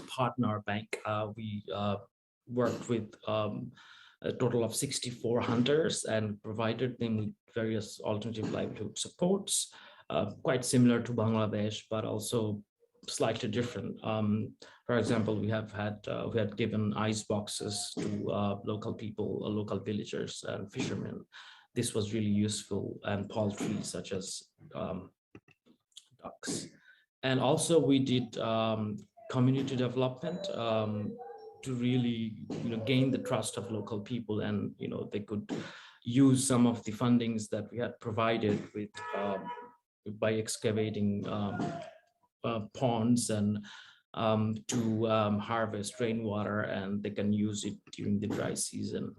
partner bank, we worked with a total of 64 hunters and provided them with various alternative livelihood supports, quite similar to Bangladesh, but also slightly different. For example, we had given ice boxes to local people, local villagers and fishermen. This was really useful, and poultry such as ducks. And also we did community development to really gain the trust of local people, and they could use some of the fundings that we had provided with by excavating ponds and to harvest rainwater, and they can use it during the dry season.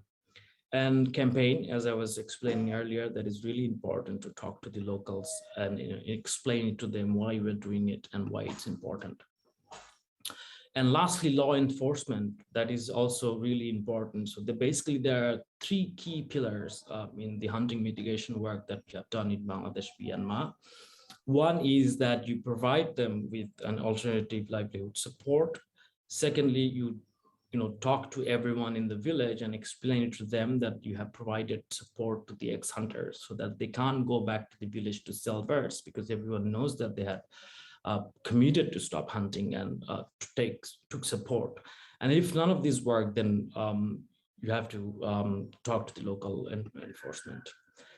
And campaign, as I was explaining earlier, that is really important to talk to the locals and explain to them why we're doing it and why it's important. And lastly, law enforcement, that is also really important. So basically there are three key pillars in the hunting mitigation work that we have done in Bangladesh, Myanmar. One is that you provide them with an alternative livelihood support. Secondly, you talk to everyone in the village and explain to them that you have provided support to the ex-hunters so that they can't go back to the village to sell birds, because everyone knows that they had committed to stop hunting and took support. And if none of these work, then you have to talk to the local enforcement.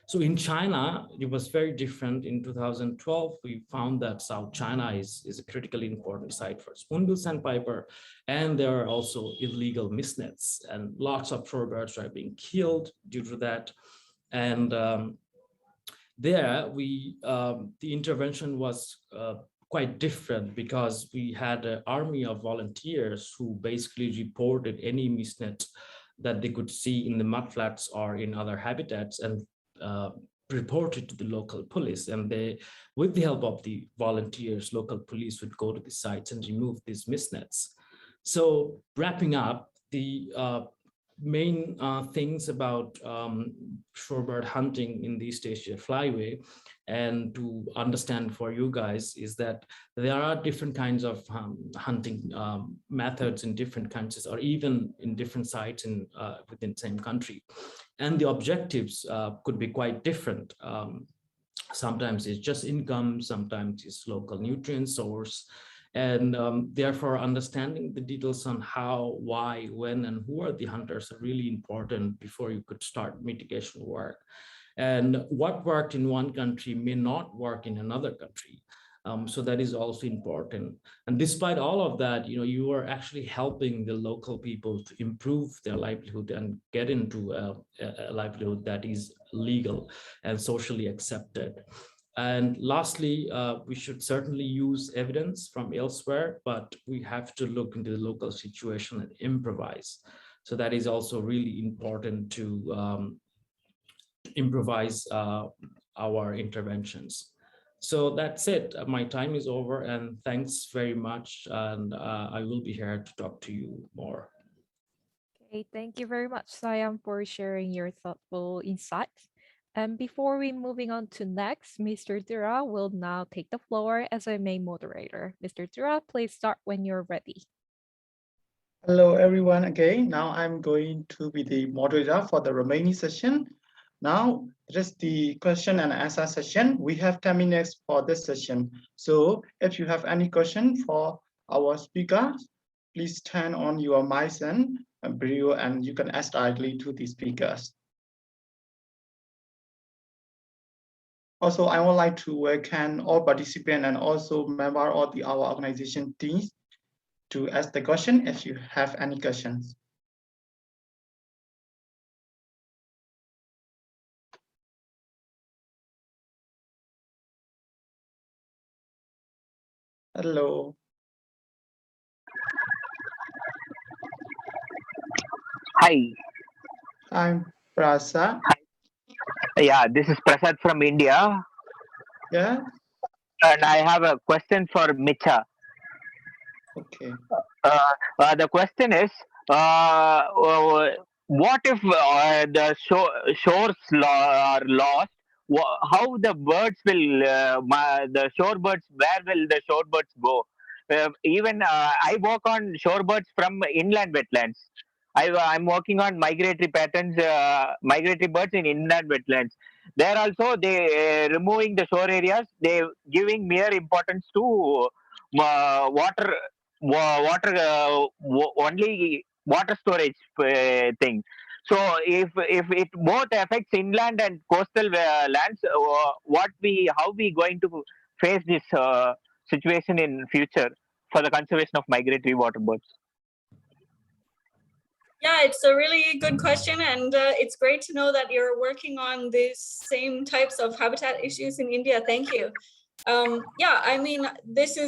So in China, it was very different. In 2012, we found that South China is a critically important site for spoonbill sandpiper, and there are also illegal mist nets, and lots of shorebirds are being killed due to that. And there, the intervention was quite different, because we had an army of volunteers who basically reported any mist net that they could see in the mudflats or in other habitats, and reported to the local police, and they, with the help of the volunteers, local police would go to the sites and remove these mist nets. So wrapping up, the main things about shorebird hunting in the East Asia Flyway, and to understand for you guys, is that there are different kinds of hunting methods in different countries, or even in different sites in within the same country, and the objectives could be quite different. Sometimes it's just income, sometimes it's local nutrient source, and therefore understanding the details on how, why, when, and who are the hunters are really important before you could start mitigation work. And what worked in one country may not work in another country. So that is also important. And despite all of that, you are actually helping the local people to improve their livelihood and get into a livelihood that is legal and socially accepted. And lastly, we should certainly use evidence from elsewhere, but we have to look into the local situation and improvise. So that is also really important to improvise our interventions. So that's it. My time is over, and thanks very much. And I will be here to talk to you more. Okay, thank you very much, Sayam, for sharing your thoughtful insights. And before we moving on to next, Mr. Dura will now take the floor as a main moderator. Mr. Dura, please start when you're ready. Hello, everyone. Again, now I'm going to be the moderator for the remaining session. Now, just the question and answer session. We have 10 minutes for this session. So if you have any question for our speakers, please turn on your mics and video, and you can ask directly to the speakers. Also, I would like to welcome all participants and also members of our organization teams to ask the question if you have any questions. Hello. Hi. I'm Prasad. Yeah, this is Prasad from India. Yeah. And I have a question for Micha. Okay. The question is, what if the shores are lost? How the birds will, the shorebirds, where will the shorebirds go? Even I work on shorebirds from inland wetlands. I'm working on migratory patterns, migratory birds in inland wetlands. There also, they removing the shore areas, they giving mere importance to water only water storage thing. So if it both affects inland and coastal lands, how we going to face this situation in future for the conservation of migratory water birds? Yeah, it's a really good question, and it's great to know that you're working on these same types of habitat issues in India. Thank you. Yeah, I mean, this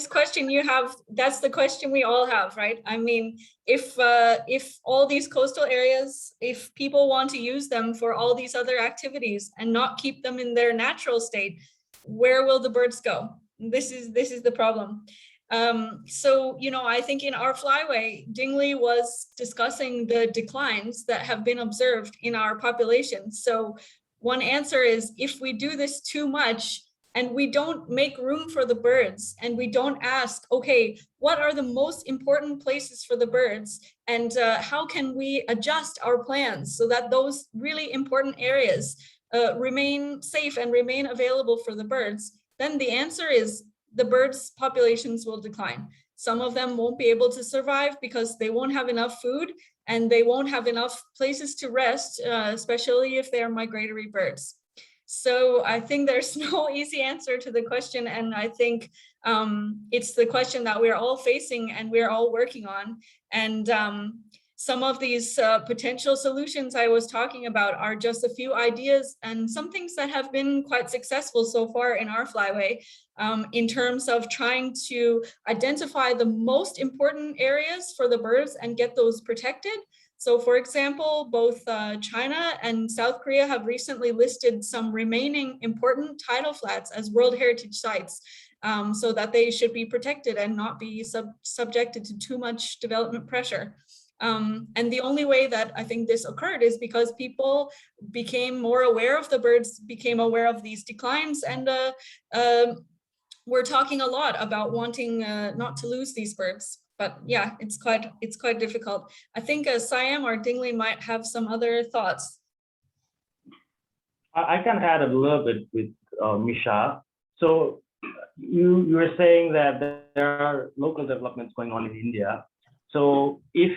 question you have, that's the question we all have, right? I mean, if all these coastal areas, if people want to use them for all these other activities and not keep them in their natural state, where will the birds go? This is the problem. So, I think in our flyway, Dingley was discussing the declines that have been observed in our population. So one answer is, if we do this too much and we don't make room for the birds, and we don't ask, okay, what are the most important places for the birds, and how can we adjust our plans so that those really important areas remain safe and remain available for the birds, then the answer is the birds' populations will decline. Some of them won't be able to survive because they won't have enough food and they won't have enough places to rest, especially if they are migratory birds. So I think there's no easy answer to the question, and I think it's the question that we're all facing and we're all working on. And some of these potential solutions I was talking about are just a few ideas and some things that have been quite successful so far in our Flyway in terms of trying to identify the most important areas for the birds and get those protected. So for example, both China and South Korea have recently listed some remaining important tidal flats as World Heritage Sites so that they should be protected and not be subjected to too much development pressure. And the only way that I think this occurred is because people became more aware of the birds, became aware of these declines, and we're talking a lot about wanting not to lose these birds. But yeah, it's quite difficult. I think Sayam or Dingley might have some other thoughts. I can add a little bit with Micha. So you were saying that there are local developments going on in India. So if,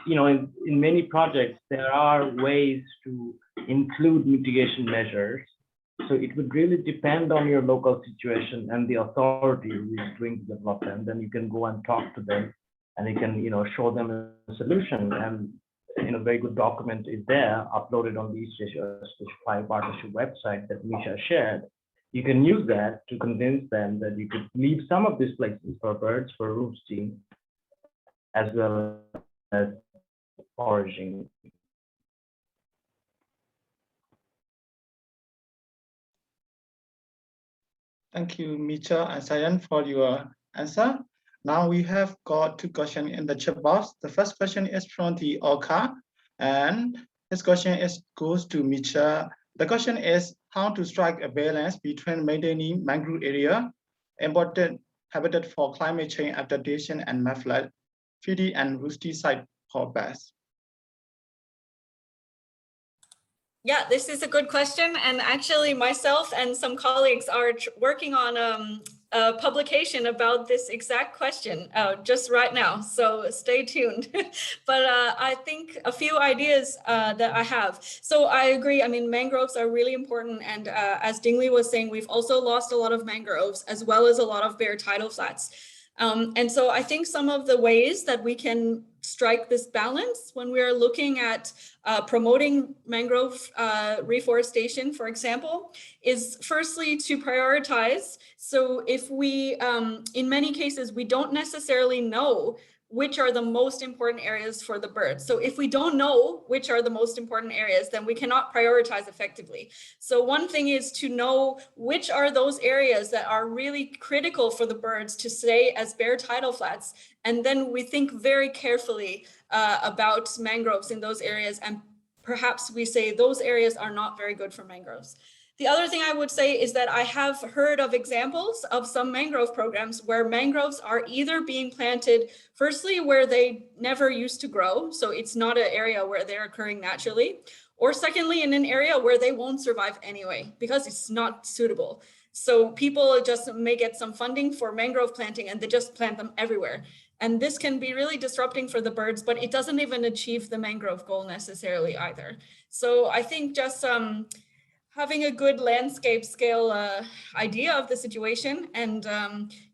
in many projects, there are ways to include mitigation measures. So it would really depend on your local situation and the authority who is doing the development. Then you can go and talk to them, and you can, show them a solution. And a very good document is there, uploaded on the East Asia Flyway Partnership website that Micha shared. You can use that to convince them that you could leave some of these places for birds for roosting, as well as foraging. Thank you, Micha and Sayan, for your answer. Now we have got two questions in the chat box. The first question is from the Orca, and this question goes to Micha. The question is how to strike a balance between maintaining mangrove area, important habitat for climate change adaptation, and mudflat feeding and roosting site for birds. Yeah, this is a good question. And actually myself and some colleagues are working on a publication about this exact question just right now. So stay tuned. But I think a few ideas that I have. So I agree. I mean, mangroves are really important. And as Dingley was saying, we've also lost a lot of mangroves as well as a lot of bare tidal flats. And so I think some of the ways that we can strike this balance when we are looking at promoting mangrove reforestation, for example, is firstly to prioritize. So if we, in many cases, we don't necessarily know which are the most important areas for the birds. So if we don't know which are the most important areas, then we cannot prioritize effectively. So one thing is to know which are those areas that are really critical for the birds to stay as bare tidal flats. And then we think very carefully about mangroves in those areas. And perhaps we say those areas are not very good for mangroves. The other thing I would say is that I have heard of examples of some mangrove programs where mangroves are either being planted, firstly, where they never used to grow, so it's not an area where they're occurring naturally, or secondly, in an area where they won't survive anyway, because it's not suitable. So people just may get some funding for mangrove planting and they just plant them everywhere. And this can be really disrupting for the birds, but it doesn't even achieve the mangrove goal necessarily either. So I think just having a good landscape scale idea of the situation and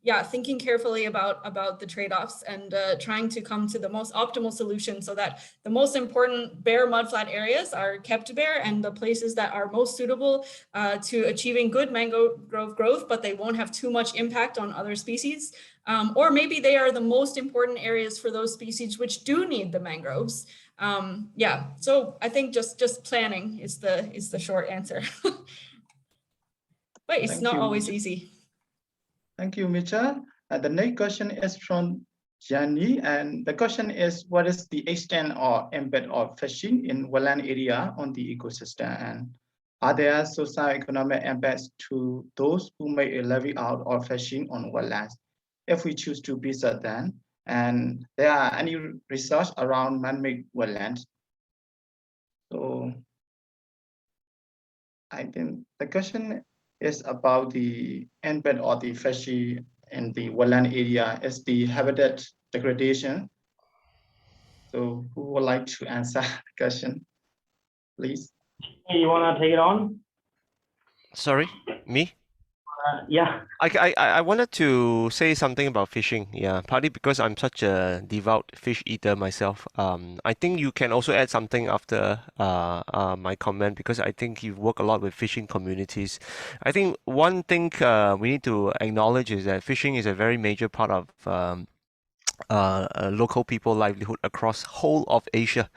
yeah, thinking carefully about the trade-offs and trying to come to the most optimal solution so that the most important bare mudflat areas are kept bare and the places that are most suitable to achieving good mangrove growth, but they won't have too much impact on other species. Or maybe they are the most important areas for those species which do need the mangroves. Yeah, so I think just planning is the short answer. But it's not always easy. Thank you, Micha. The next question is from Gianni, and the question is, what is the extent or embed of fishing in wetland area on the ecosystem? And are there socio-economic embeds to those who make a levy out or fishing on wetlands if we choose to preserve them? And there are any research around man-made wetlands? So I think the question is about the embed or the fishery in the wetland area is the habitat degradation. So who would like to answer the question, please? Hey, you want to take it on? Sorry, me? Yeah. I wanted to say something about fishing. Yeah, partly because I'm such a devout fish eater myself. I think you can also add something after my comment because I think you work a lot with fishing communities. I think one thing we need to acknowledge is that fishing is a very major part of local people livelihood across whole of Asia.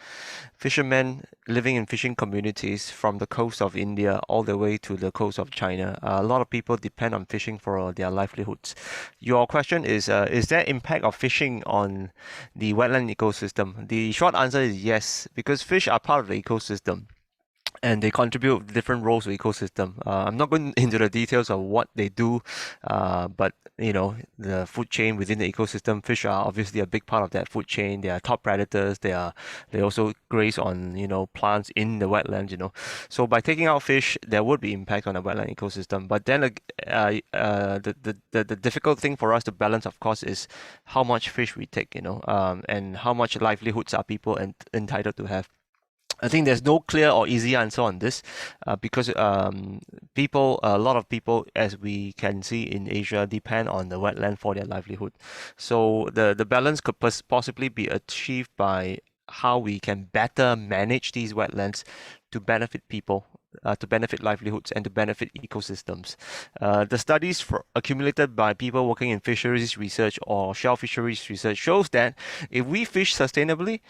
Fishermen living in fishing communities from the coast of India all the way to the coast of China. A lot of people depend on fishing for their livelihoods. Your question is there impact of fishing on the wetland ecosystem? The short answer is yes, because fish are part of the ecosystem and they contribute different roles to the ecosystem. I'm not going into the details of what they do, but you know, the food chain within the ecosystem, fish are obviously a big part of that food chain. They are top predators. They also graze on, you know, plants in the wetlands. You know, so by taking out fish, there would be impact on the wetland ecosystem. But then, the difficult thing for us to balance, of course, is how much fish we take. You know, and how much livelihoods are people entitled to have. I think there's no clear or easy answer on this because a lot of people, as we can see in Asia, depend on the wetland for their livelihood. So the balance could possibly be achieved by how we can better manage these wetlands to benefit people, to benefit livelihoods, and to benefit ecosystems. The studies accumulated by people working in fisheries research or shell fisheries research shows that if we fish sustainably,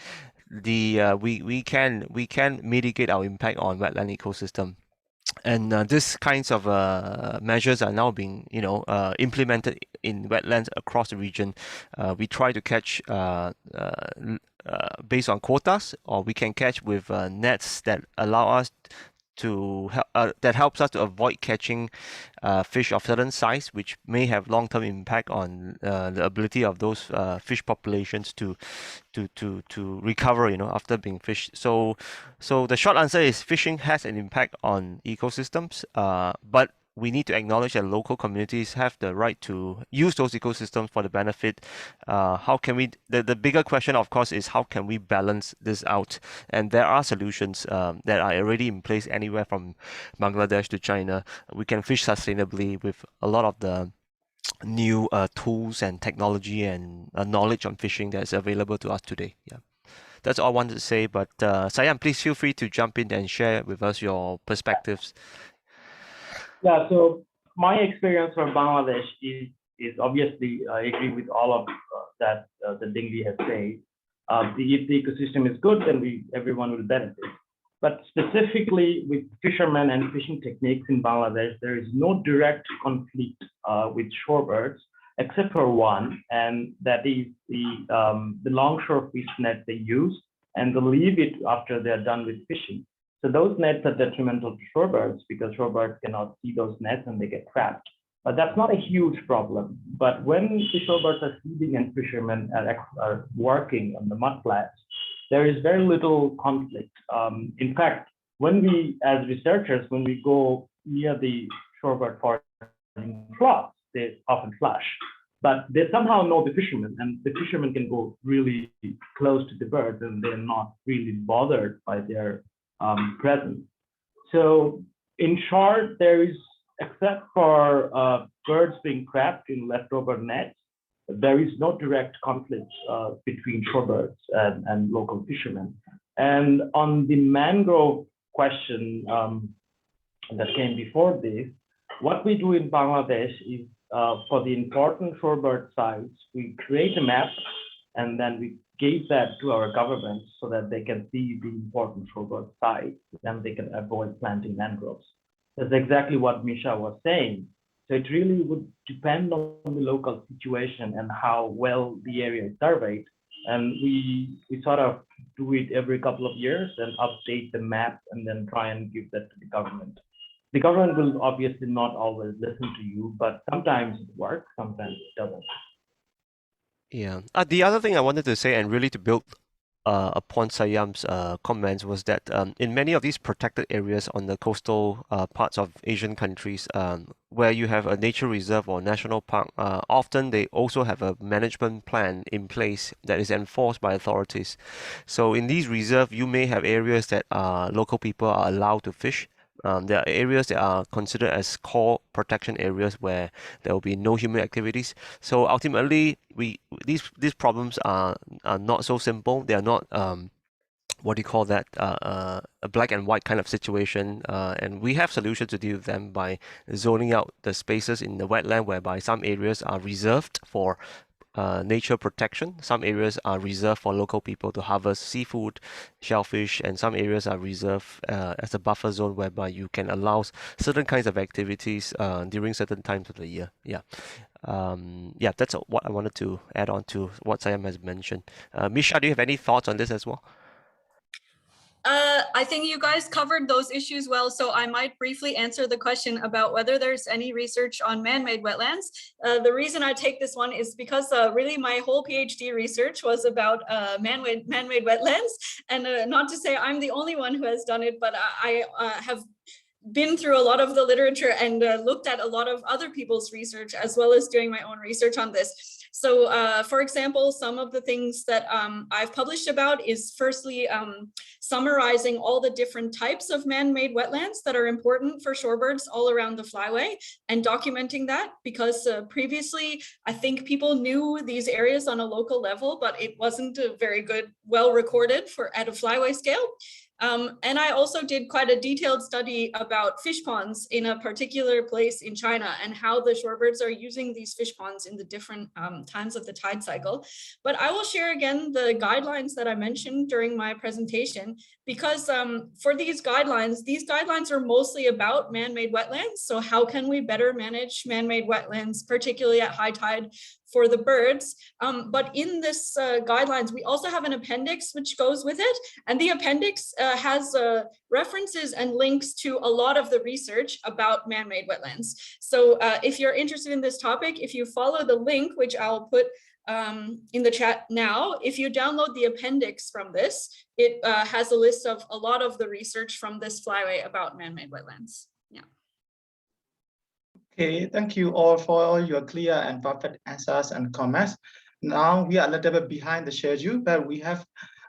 we can mitigate our impact on wetland ecosystem. And these kinds of measures are now being, implemented in wetlands across the region. We try to catch based on quotas, or we can catch with nets that allow us to that helps us to avoid catching fish of certain size, which may have long-term impact on the ability of those fish populations to recover, after being fished. So the short answer is fishing has an impact on ecosystems, but we need to acknowledge that local communities have the right to use those ecosystems for the benefit. How can we? The bigger question, of course, is how can we balance this out? And there are solutions that are already in place anywhere from Bangladesh to China. We can fish sustainably with a lot of the new tools and technology and knowledge on fishing that's available to us today. Yeah. That's all I wanted to say. But Sayam, please feel free to jump in and share with us your perspectives. Yeah, so my experience from Bangladesh is obviously I agree with all of that the Dingli has said. If the ecosystem is good, then everyone will benefit. But specifically with fishermen and fishing techniques in Bangladesh, there is no direct conflict with shorebirds except for one, and that is the longshore fish net they use, and they leave it after they're done with fishing. So those nets are detrimental to shorebirds because shorebirds cannot see those nets and they get trapped. But that's not a huge problem. But when the shorebirds are feeding and fishermen are working on the mudflats, there is very little conflict. In fact, when we, as researchers, when we go near the shorebird foraging flocks, they often flash. But they somehow know the fishermen, and the fishermen can go really close to the birds, and they're not really bothered by their presence. So in short, there is, except for birds being trapped in leftover nets, there is no direct conflict between shorebirds and local fishermen. And on the mangrove question that came before this, what we do in Bangladesh is for the important shorebird sites, we create a map and then we give that to our government so that they can see the important shorebird sites and they can avoid planting mangroves. That's exactly what Micha was saying. So it really would depend on the local situation and how well the area is surveyed. And we sort of do it every couple of years and update the map and then try and give that to the government. The government will obviously not always listen to you, but sometimes it works, sometimes it doesn't. Yeah. The other thing I wanted to say, and really to build upon Sayam's comments, was that in many of these protected areas on the coastal parts of Asian countries, where you have a nature reserve or national park, often they also have a management plan in place that is enforced by authorities. So in these reserves, you may have areas that local people are allowed to fish. There are areas that are considered as core protection areas where there will be no human activities. So ultimately, these problems are not so simple. They are not what do you call that, a black and white kind of situation, and we have solutions to deal with them by zoning out the spaces in the wetland, whereby some areas are reserved for nature protection, some areas are reserved for local people to harvest seafood, shellfish, and some areas are reserved as a buffer zone whereby you can allow certain kinds of activities during certain times of the year. Yeah, that's what I wanted to add on to what Sayam has mentioned. Micha, do you have any thoughts on this as well? I think you guys covered those issues well, so I might briefly answer the question about whether there's any research on man-made wetlands. The reason I take this one is because really my whole PhD research was about man-made wetlands, and not to say I'm the only one who has done it, but I have been through a lot of the literature and looked at a lot of other people's research, as well as doing my own research on this. So for example, some of the things that I've published about is firstly summarizing all the different types of man-made wetlands that are important for shorebirds all around the flyway, and documenting that, because previously I think people knew these areas on a local level, but it wasn't a very good, well recorded at a flyway scale. And I also did quite a detailed study about fish ponds in a particular place in China and how the shorebirds are using these fish ponds in the different times of the tide cycle. But I will share again the guidelines that I mentioned during my presentation, because for these guidelines are mostly about man-made wetlands. So how can we better manage man-made wetlands, particularly at high tide, for the birds? But in this guidelines, we also have an appendix which goes with it. And the appendix has references and links to a lot of the research about man-made wetlands. So if you're interested in this topic, if you follow the link, which I'll put in the chat now, if you download the appendix from this, it has a list of a lot of the research from this flyway about man-made wetlands. Yeah. Okay, thank you all for all your clear and perfect answers and comments. Now we are a little bit behind the schedule, but we have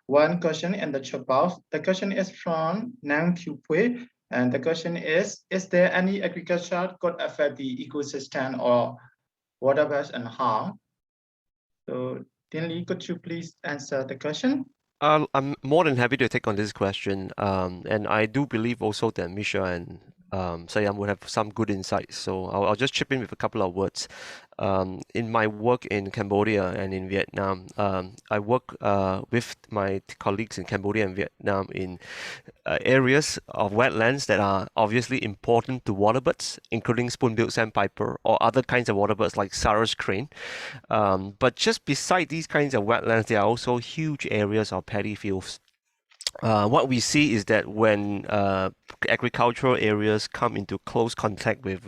one question in the chat box. The question is from Nang Qpui, and the question is there any agriculture could affect the ecosystem or waterbirds and how? So, Tinley, could you please answer the question? I'm more than happy to take on this question, and I do believe also that Misha and Sayam would have some good insights. So I'll just chip in with a couple of words. In my work in Cambodia and in Vietnam, I work with my colleagues in Cambodia and Vietnam in areas of wetlands that are obviously important to waterbirds, including spoon-billed sandpiper or other kinds of waterbirds like Sarus crane. But just beside these kinds of wetlands, there are also huge areas of paddy fields. What we see is that when agricultural areas come into close contact with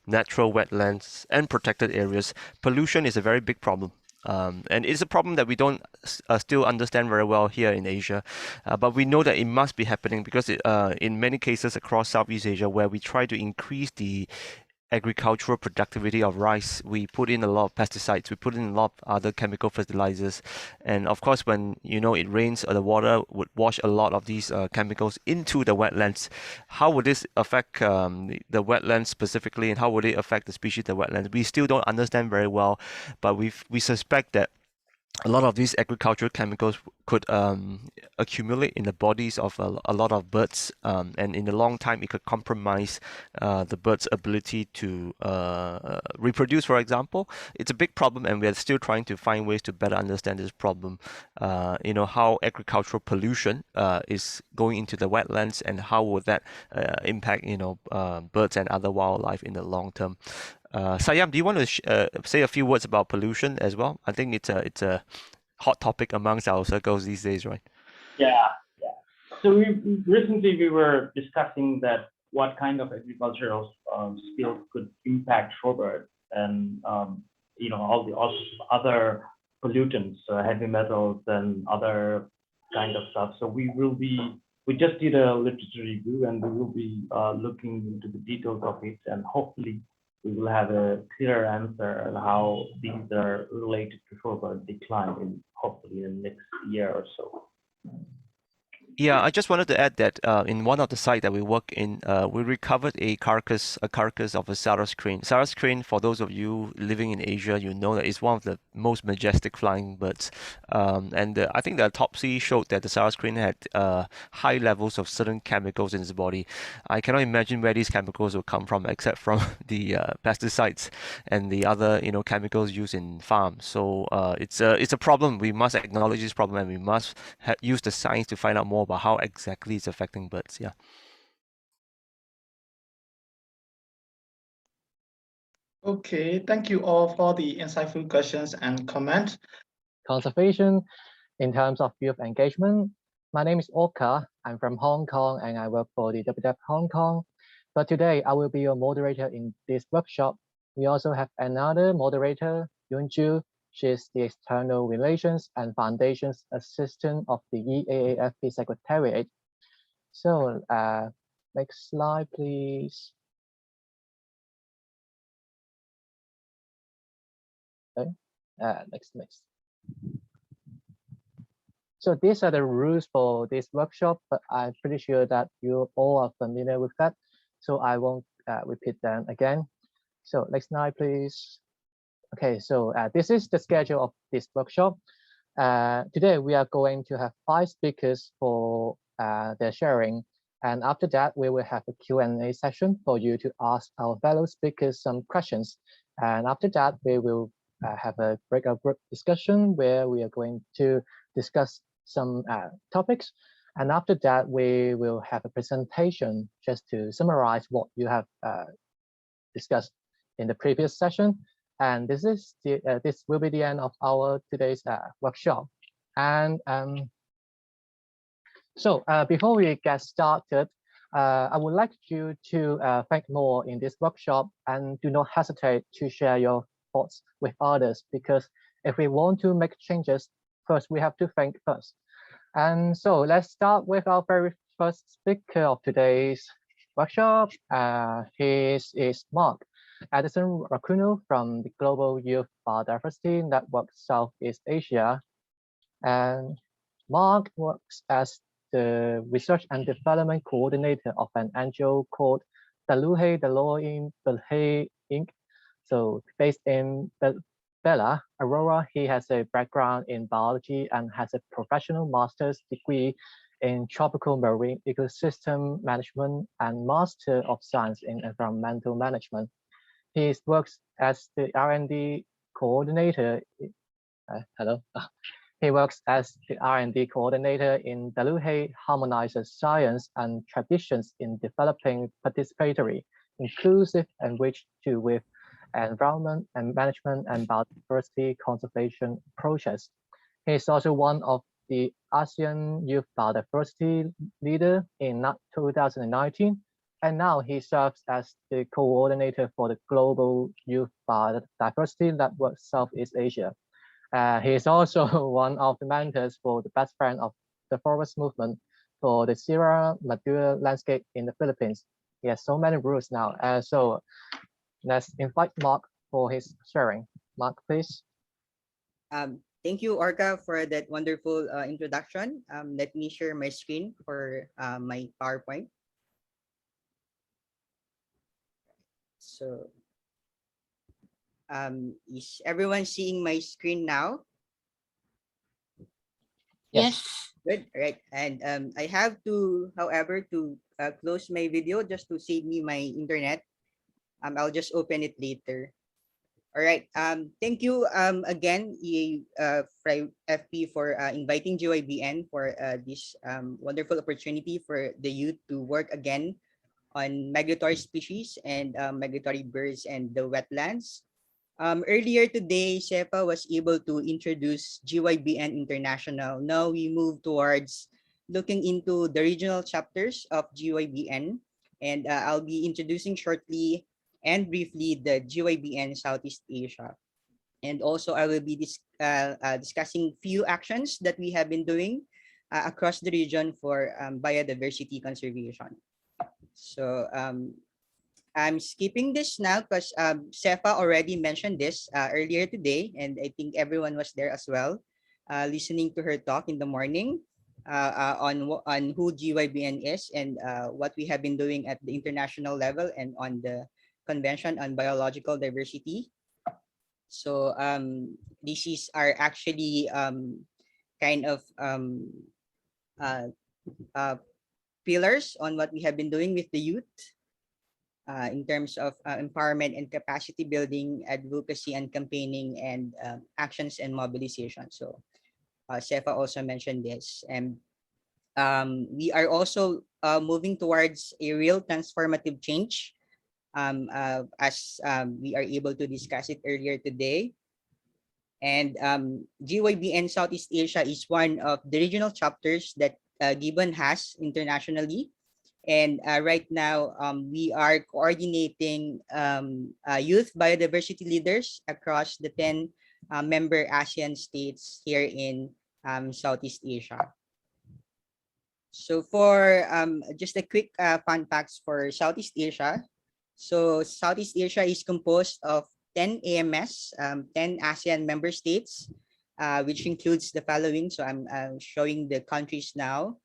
natural wetlands and protected areas, pollution is a very big problem. And it's a problem that we don't still understand very well here in Asia, but we know that it must be happening because in many cases across Southeast Asia, where we try to increase the agricultural productivity of rice, we put in a lot of pesticides, we put in a lot of other chemical fertilizers, and of course when it rains, the water would wash a lot of these chemicals into the wetlands. How would this affect the wetlands specifically, and how would it affect the species of the wetlands? We still don't understand very well, but we suspect that a lot of these agricultural chemicals could accumulate in the bodies of a lot of birds, and in the long time it could compromise the bird's ability to reproduce, for example. It's a big problem, and we are still trying to find ways to better understand this problem. How agricultural pollution is going into the wetlands, and how would that impact birds and other wildlife in the long term. Sayam, do you want to say a few words about pollution as well? I think it's a hot topic amongst our circles these days, right? Yeah. So recently we were discussing that what kind of agricultural skills could impact shorebirds and all the other pollutants, heavy metals and other kind of stuff. So we just did a literature review, and we will be looking into the details of it, and hopefully we will have a clearer answer on how these are related to shorebird decline hopefully in the next year or so. Yeah, I just wanted to add that in one of the sites that we work in, we recovered a carcass of a Sarus crane. Sarus crane, for those of you living in Asia, you know that it's one of the most majestic flying birds. I think the autopsy showed that the Sarus crane had high levels of certain chemicals in its body. I cannot imagine where these chemicals will come from, except from the pesticides and the other chemicals used in farms. So it's a problem. We must acknowledge this problem, and we must use the science to find out more about how exactly it's affecting birds. Yeah. Okay, thank you all for the insightful questions and comments. Conservation in terms of youth engagement. My name is Orca. I'm from Hong Kong and I work for the WWF Hong Kong. But today I will be your moderator in this workshop. We also have another moderator, Yunju. She's the External Relations and Foundations Assistant of the EAAFP Secretariat. So next slide, please. Okay. Next. So these are the rules for this workshop, but I'm pretty sure that you all are familiar with that. So I won't repeat them again. So next slide, please. Okay, so this is the schedule of this workshop. Today we are going to have 5 speakers for their sharing. And after that, we will have a Q&A session for you to ask our fellow speakers some questions. And after that, we will have a breakout group discussion where we are going to discuss some topics. And after that, we will have a presentation just to summarize what you have discussed in the previous session. And this will be the end of our today's workshop. And so before we get started, I would like you to think more in this workshop and do not hesitate to share your thoughts with others, because if we want to make changes, first we have to think first. And so let's start with our very first speaker of today's workshop. His is Mark Edison Racuno from the Global Youth Biodiversity Network Southeast Asia. And Mark works as the Research and Development Coordinator of an NGO called Daluhe Daloin Belhe Inc. So based in Bella, Aurora, he has a background in biology and has a professional master's degree in tropical marine ecosystem management and Master of Science in Environmental Management. He works as the R&D coordinator. He works as the R&D coordinator in Daluhe Harmonizes Science and Traditions in developing participatory, inclusive, and enriched with environment and management and biodiversity conservation approaches. He is also one of the ASEAN Youth Biodiversity Leader in 2019, and now he serves as the coordinator for the Global Youth Biodiversity Network Southeast Asia. He is also one of the mentors for the best friend of the forest movement for the Sierra Madre landscape in the Philippines. He has so many roots now. So let's invite Mark for his sharing. Mark, please. Thank you, Orca, for that wonderful introduction. Let me share my screen for my PowerPoint. So, is everyone seeing my screen now? Yes. Good. All right. And I have to, however, to close my video just to save me my internet. I'll just open it later. All right. Thank you again, EAAFP, for inviting GYBN for this wonderful opportunity for the youth to work again on migratory species and migratory birds and the wetlands. Earlier today, SEPA was able to introduce GYBN International. Now we move towards looking into the regional chapters of GYBN, and I'll be introducing shortly and briefly the GYBN Southeast Asia. And also I will be discussing few actions that we have been doing across the region for biodiversity conservation. So I'm skipping this now because Sefa already mentioned this earlier today, and I think everyone was there as well, listening to her talk in the morning. on who GYBN is and what we have been doing at the international level and on the Convention on Biological Diversity. So these are actually kind of uh, uh, pillars on what we have been doing with the youth in terms of empowerment and capacity building, advocacy and campaigning, and actions and mobilization. So Sefa also mentioned this. And we are also moving towards a real transformative change as we are able to discuss it earlier today. And GYBN Southeast Asia is one of the regional chapters that Gibbon has internationally. And right now, we are coordinating youth biodiversity leaders across the 10 member ASEAN states here in Southeast Asia. So for just a quick fun facts for Southeast Asia. So Southeast Asia is composed of 10 AMS, 10 ASEAN member states, which includes the following. So I'm showing the countries now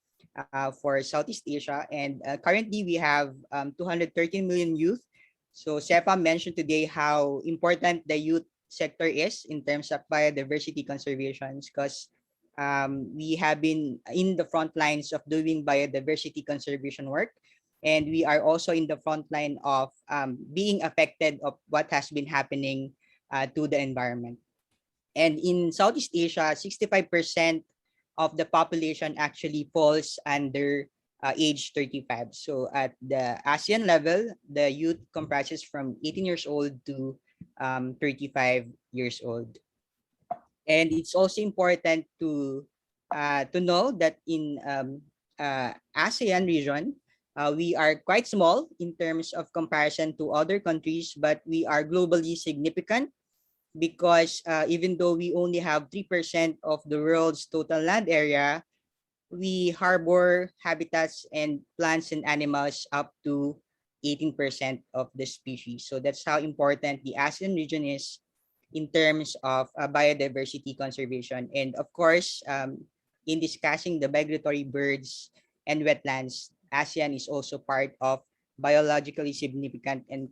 for Southeast Asia. And currently we have 213 million youth. So Sepa mentioned today how important the youth sector is in terms of biodiversity conservation, because we have been in the front lines of doing biodiversity conservation work. And we are also in the front line of being affected of what has been happening to the environment. And in Southeast Asia, 65% of the population actually falls under age 35. So at the ASEAN level, the youth comprises from 18 years old to 35 years old. And it's also important to know that in ASEAN region, we are quite small in terms of comparison to other countries, but we are globally significant because even though we only have 3% of the world's total land area, we harbor habitats and plants and animals up to 18% of the species. So that's how important the ASEAN region is in terms of biodiversity conservation. And of course, in discussing the migratory birds and wetlands, ASEAN is also part of biologically significant and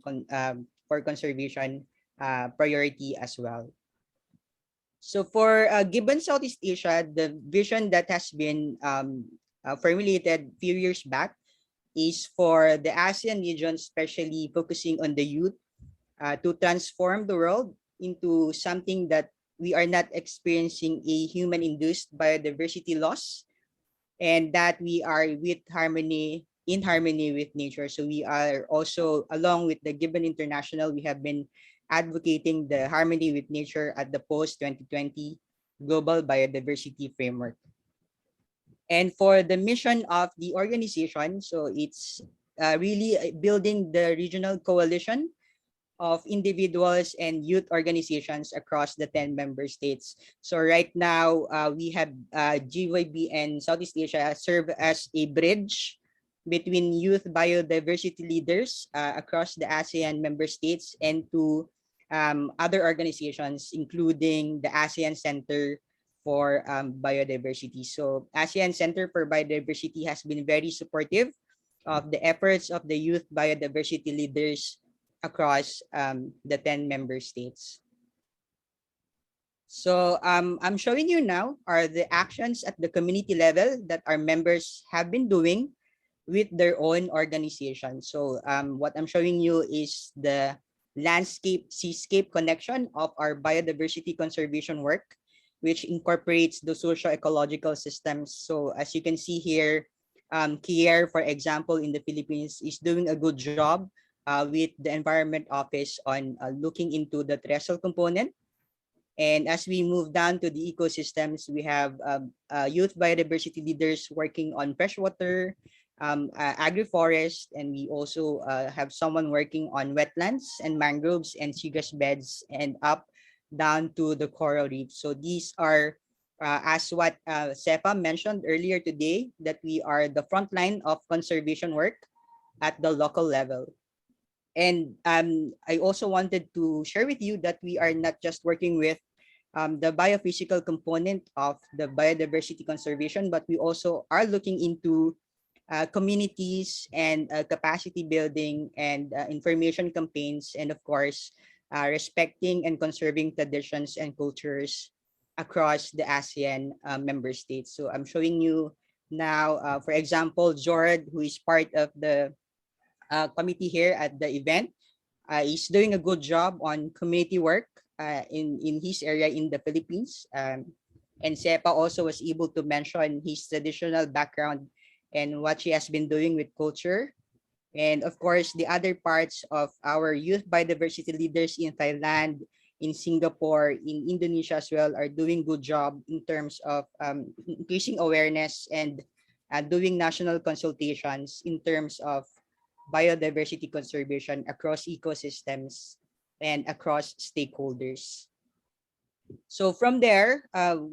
for conservation priority as well. So for given Southeast Asia, the vision that has been formulated a few years back is for the ASEAN region, especially focusing on the youth, to transform the world into something that we are not experiencing a human-induced biodiversity loss, and that we are in harmony with nature. So we are also, along with the GYBN International, we have been advocating the harmony with nature at the post-2020 Global Biodiversity Framework. And for the mission of the organization, so it's really building the regional coalition of individuals and youth organizations across the 10 member states. So right now, we have GYBN Southeast Asia serve as a bridge between youth biodiversity leaders across the ASEAN member states and to other organizations, including the ASEAN Center for Biodiversity. So ASEAN Center for Biodiversity has been very supportive of the efforts of the youth biodiversity leaders across the 10 member states. So I'm showing you now are the actions at the community level that our members have been doing with their own organization. So what I'm showing you is the landscape seascape connection of our biodiversity conservation work, which incorporates the socio-ecological systems. So as you can see here, Kier, for example, in the Philippines is doing a good job with the Environment Office on looking into the terrestrial component. And as we move down to the ecosystems, we have youth biodiversity leaders working on freshwater, agri-forest, and we also have someone working on wetlands and mangroves and seagrass beds and up down to the coral reef. So these are, as what Sepa mentioned earlier today, that we are the front line of conservation work at the local level. And I also wanted to share with you that we are not just working with the biophysical component of the biodiversity conservation, but we also are looking into communities and capacity building and information campaigns, and of course, respecting and conserving traditions and cultures across the ASEAN member states. So I'm showing you now, for example, Jord, who is part of the committee here at the event. He's doing a good job on community work in his area in the Philippines. And Sepa also was able to mention his traditional background and what she has been doing with culture. And of course, the other parts of our youth biodiversity leaders in Thailand, in Singapore, in Indonesia as well are doing good job in terms of increasing awareness and doing national consultations in terms of biodiversity conservation across ecosystems and across stakeholders. So from there,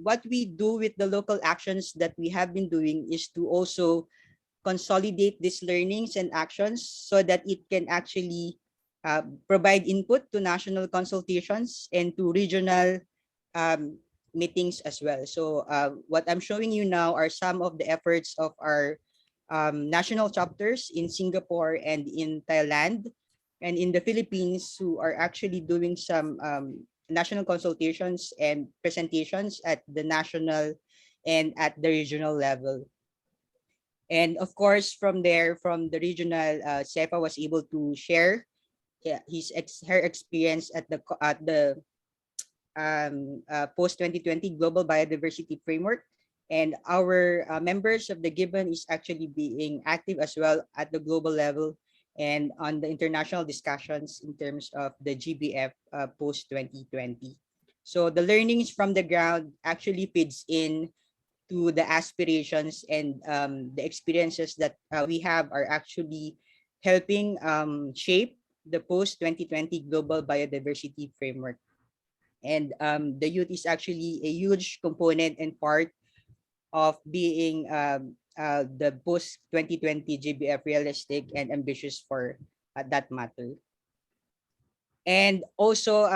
what we do with the local actions that we have been doing is to also consolidate these learnings and actions so that it can actually provide input to national consultations and to regional um, meetings as well. So what I'm showing you now are some of the efforts of our national chapters in Singapore and in Thailand and in the Philippines, who are actually doing some national consultations and presentations at the national and at the regional level. And of course, from there, from the regional, Sepa was able to share her experience at the post 2020 Global Biodiversity Framework. And our members of the GYBN is actually being active as well at the global level and on the international discussions in terms of the GBF post 2020. So the learnings from the ground actually feeds in to the aspirations and the experiences that we have are actually helping shape the post 2020 Global Biodiversity Framework. And the youth is actually a huge component and part of being the post 2020 GBF realistic and ambitious for that matter. And also,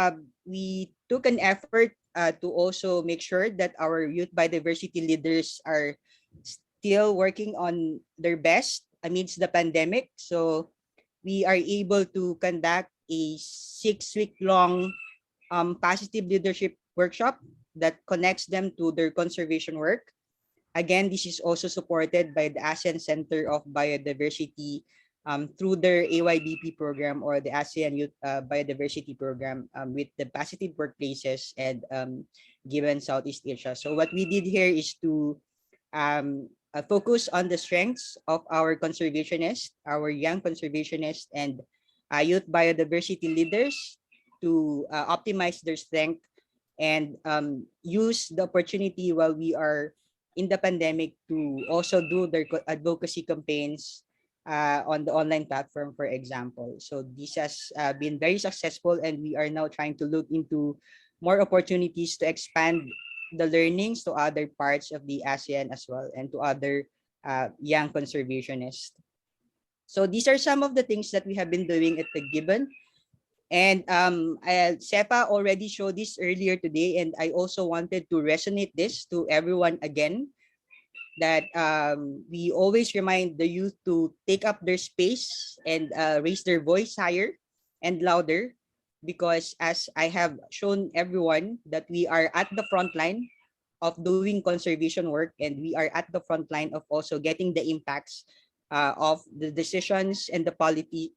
we took an effort to also make sure that our youth biodiversity leaders are still working on their best amidst the pandemic. So we are able to conduct a 6-week long positive leadership workshop that connects them to their conservation work. Again, this is also supported by the ASEAN Center of Biodiversity through their AYBP program or the ASEAN Youth Biodiversity Program with the positive workplaces and given Southeast Asia. So what we did here is to focus on the strengths of our conservationists, our young conservationists and youth biodiversity leaders to optimize their strength and use the opportunity while we are in the pandemic to also do their advocacy campaigns on the online platform, for example. So this has been very successful, and we are now trying to look into more opportunities to expand the learnings to other parts of the ASEAN as well and to other young conservationists. So these are some of the things that we have been doing at the GYBN. And Sepa already showed this earlier today, and I also wanted to resonate this to everyone again, that we always remind the youth to take up their space and raise their voice higher and louder, because as I have shown everyone that we are at the front line of doing conservation work, and we are at the front line of also getting the impacts of the decisions and the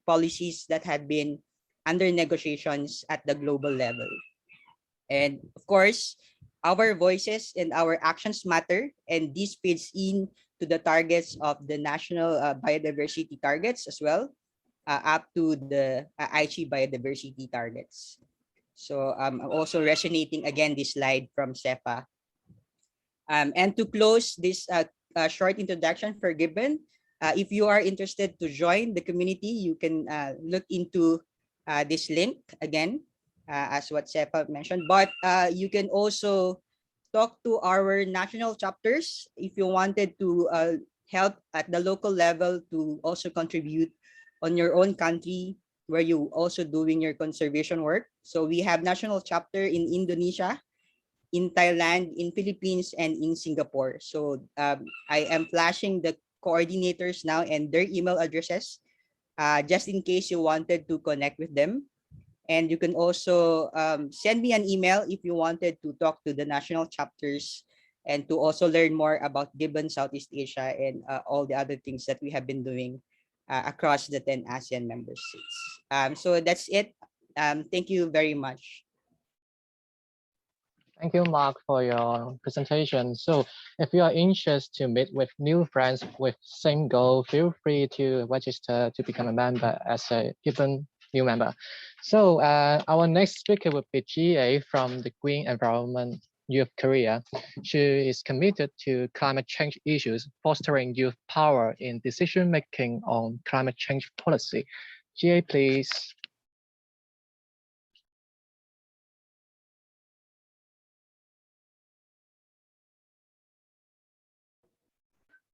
policies that have been under negotiations at the global level. And of course, our voices and our actions matter, and this feeds in to the targets of the national biodiversity targets as well, up to the Aichi biodiversity targets. So I'm also resonating again this slide from SEPA. And to close this short introduction for GYBN, if you are interested to join the community, you can look into this link again, as what Sepa mentioned. But you can also talk to our national chapters if you wanted to help at the local level to also contribute on your own country where you also doing your conservation work. So we have national chapter in Indonesia, in Thailand, in Philippines, and in Singapore. So I am flashing the coordinators now and their email addresses, just in case you wanted to connect with them. And you can also send me an email if you wanted to talk to the national chapters and to also learn more about GYBN Southeast Asia and all the other things that we have been doing across the 10 ASEAN member states. So that's it. Thank you very much. Thank you, Mark, for your presentation. So if you are interested to meet with new friends with same goal, feel free to register to become a member as a given new member. So our next speaker will be GA from the Green Environment Youth Korea. She is committed to climate change issues, fostering youth power in decision-making on climate change policy. GA, please.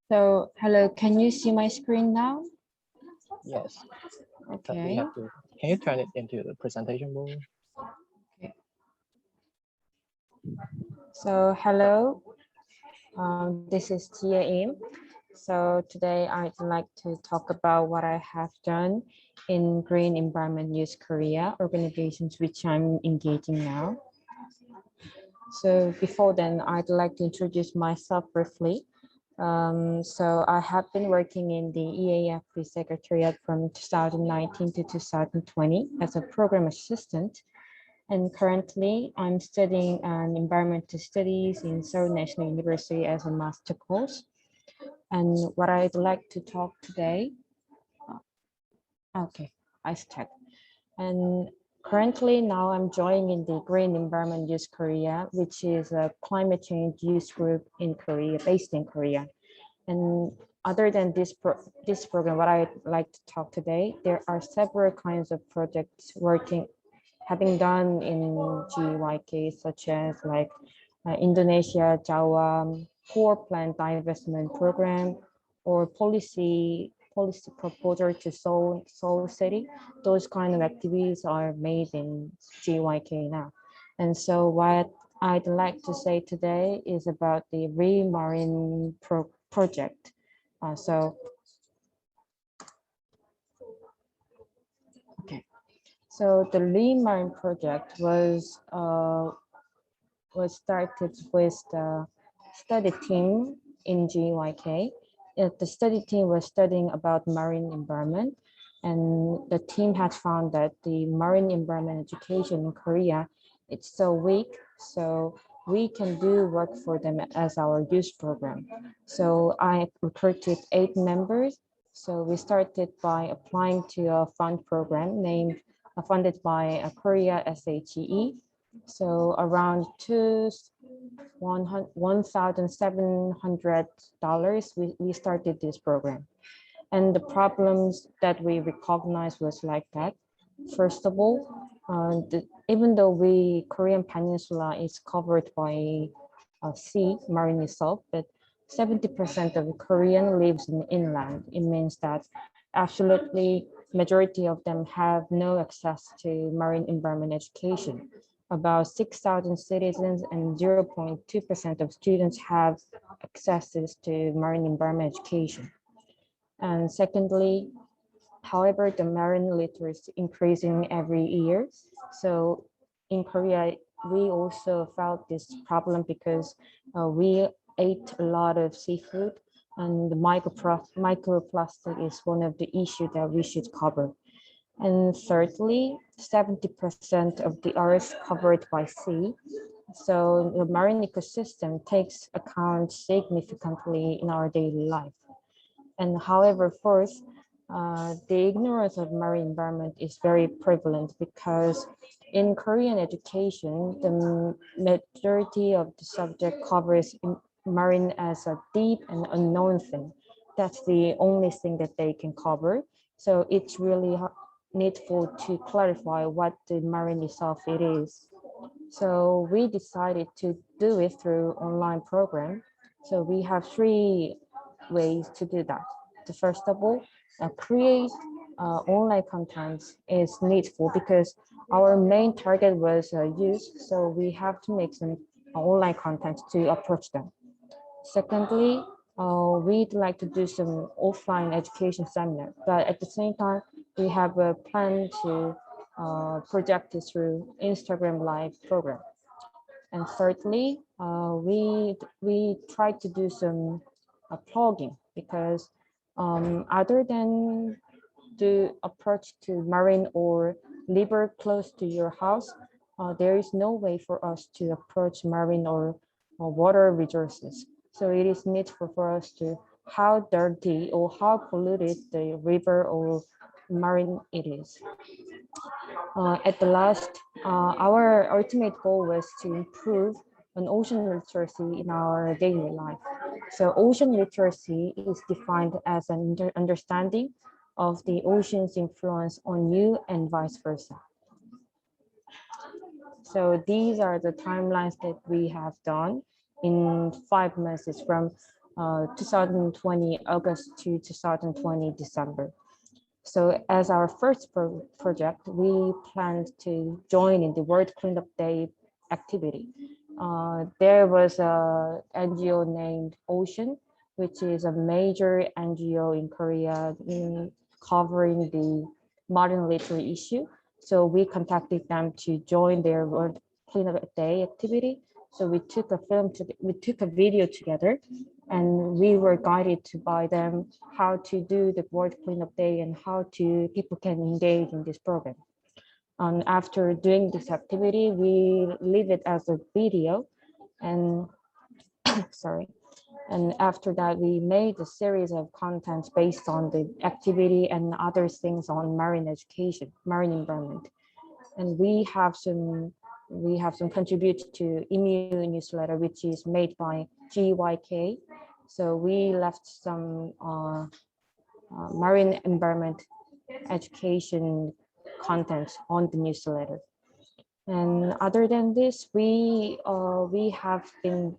So, hello, can you see my screen now? Yes. But we Okay. have to, can you turn it into the presentation mode? Okay. So, hello, this is Tia Im. So today I'd like to talk about what I have done in Green Environment Youth Korea organizations which I'm engaging now. So before then, I'd like to introduce myself briefly. So I have been working in the EAAFP Secretariat from 2019 to 2020 as a program assistant. And currently I'm studying environmental studies in Seoul National University as a master course. And what I'd like to talk today, okay, I start. And currently now I'm joining in the Green Environment Youth Korea, which is a climate change youth group in Korea, based in Korea. And other than this program, what I'd like to talk today, there are several kinds of projects having done in GYK, such as like Indonesia, Jawa, power plant divestment program, or policy proposal to Seoul City. Those kind of activities are made in GYK now. And so what I'd like to say today is about the Remarine project. So the Remarine project was started with the study team in GYK. The study team was studying about marine environment, and the team had found that the marine environment education in Korea, it's so weak, so we can do work for them as our youth program. So I recruited 8 members. So we started by applying to a fund program funded by Korea SHE. So around $1,700, we started this program. And the problems that we recognized was like that. First of all, even though Korean Peninsula is covered by sea, marine itself, but 70% of Korean lives in inland. It means that absolutely majority of them have no access to marine environment education. About 6,000 citizens and 0.2% of students have access to marine environment education. And secondly, however, the marine litter is increasing every year. So in Korea, we also felt this problem because we ate a lot of seafood, and the microplastic is one of the issues that we should cover. And thirdly, 70% of the earth covered by sea. So the marine ecosystem takes account significantly in our daily life. And however, first, the ignorance of marine environment is very prevalent because in Korean education, the majority of the subject covers marine as a deep and unknown thing. That's the only thing that they can cover. So it's really needful to clarify what the marine itself it is. So we decided to do it through online program. So we have 3 ways to do that. The first of all, create online content is needful because our main target was youth. So we have to make some online content to approach them. Secondly, we'd like to do some offline education seminar, but at the same time, we have a plan to project it through Instagram Live program. And thirdly, we try to do some plugging because other than the approach to marine or river close to your house, there is no way for us to approach marine or water resources. So it is needful for us to how dirty or how polluted the river or marine it is. At the last, our ultimate goal was to improve an ocean literacy in our daily life. So ocean literacy is defined as an understanding of the ocean's influence on you and vice versa. So these are the timelines that we have done in 5 months. It's from 2020 August to 2020 December. So as our first project, we planned to join in the World Cleanup Day activity. There was an NGO named Ocean, which is a major NGO in Korea covering the marine litter issue. So we contacted them to join their World Cleanup Day activity. So we took a video together, and we were guided by them how to do the World Cleanup Day and how people can engage in this program. And after doing this activity, we leave it as a video, and sorry. And after that, we made a series of contents based on the activity and other things on marine education, marine environment. And we have some contribute to EMU newsletter, which is made by GYK. So we left some marine environment education content on the newsletter. And other than this, we have been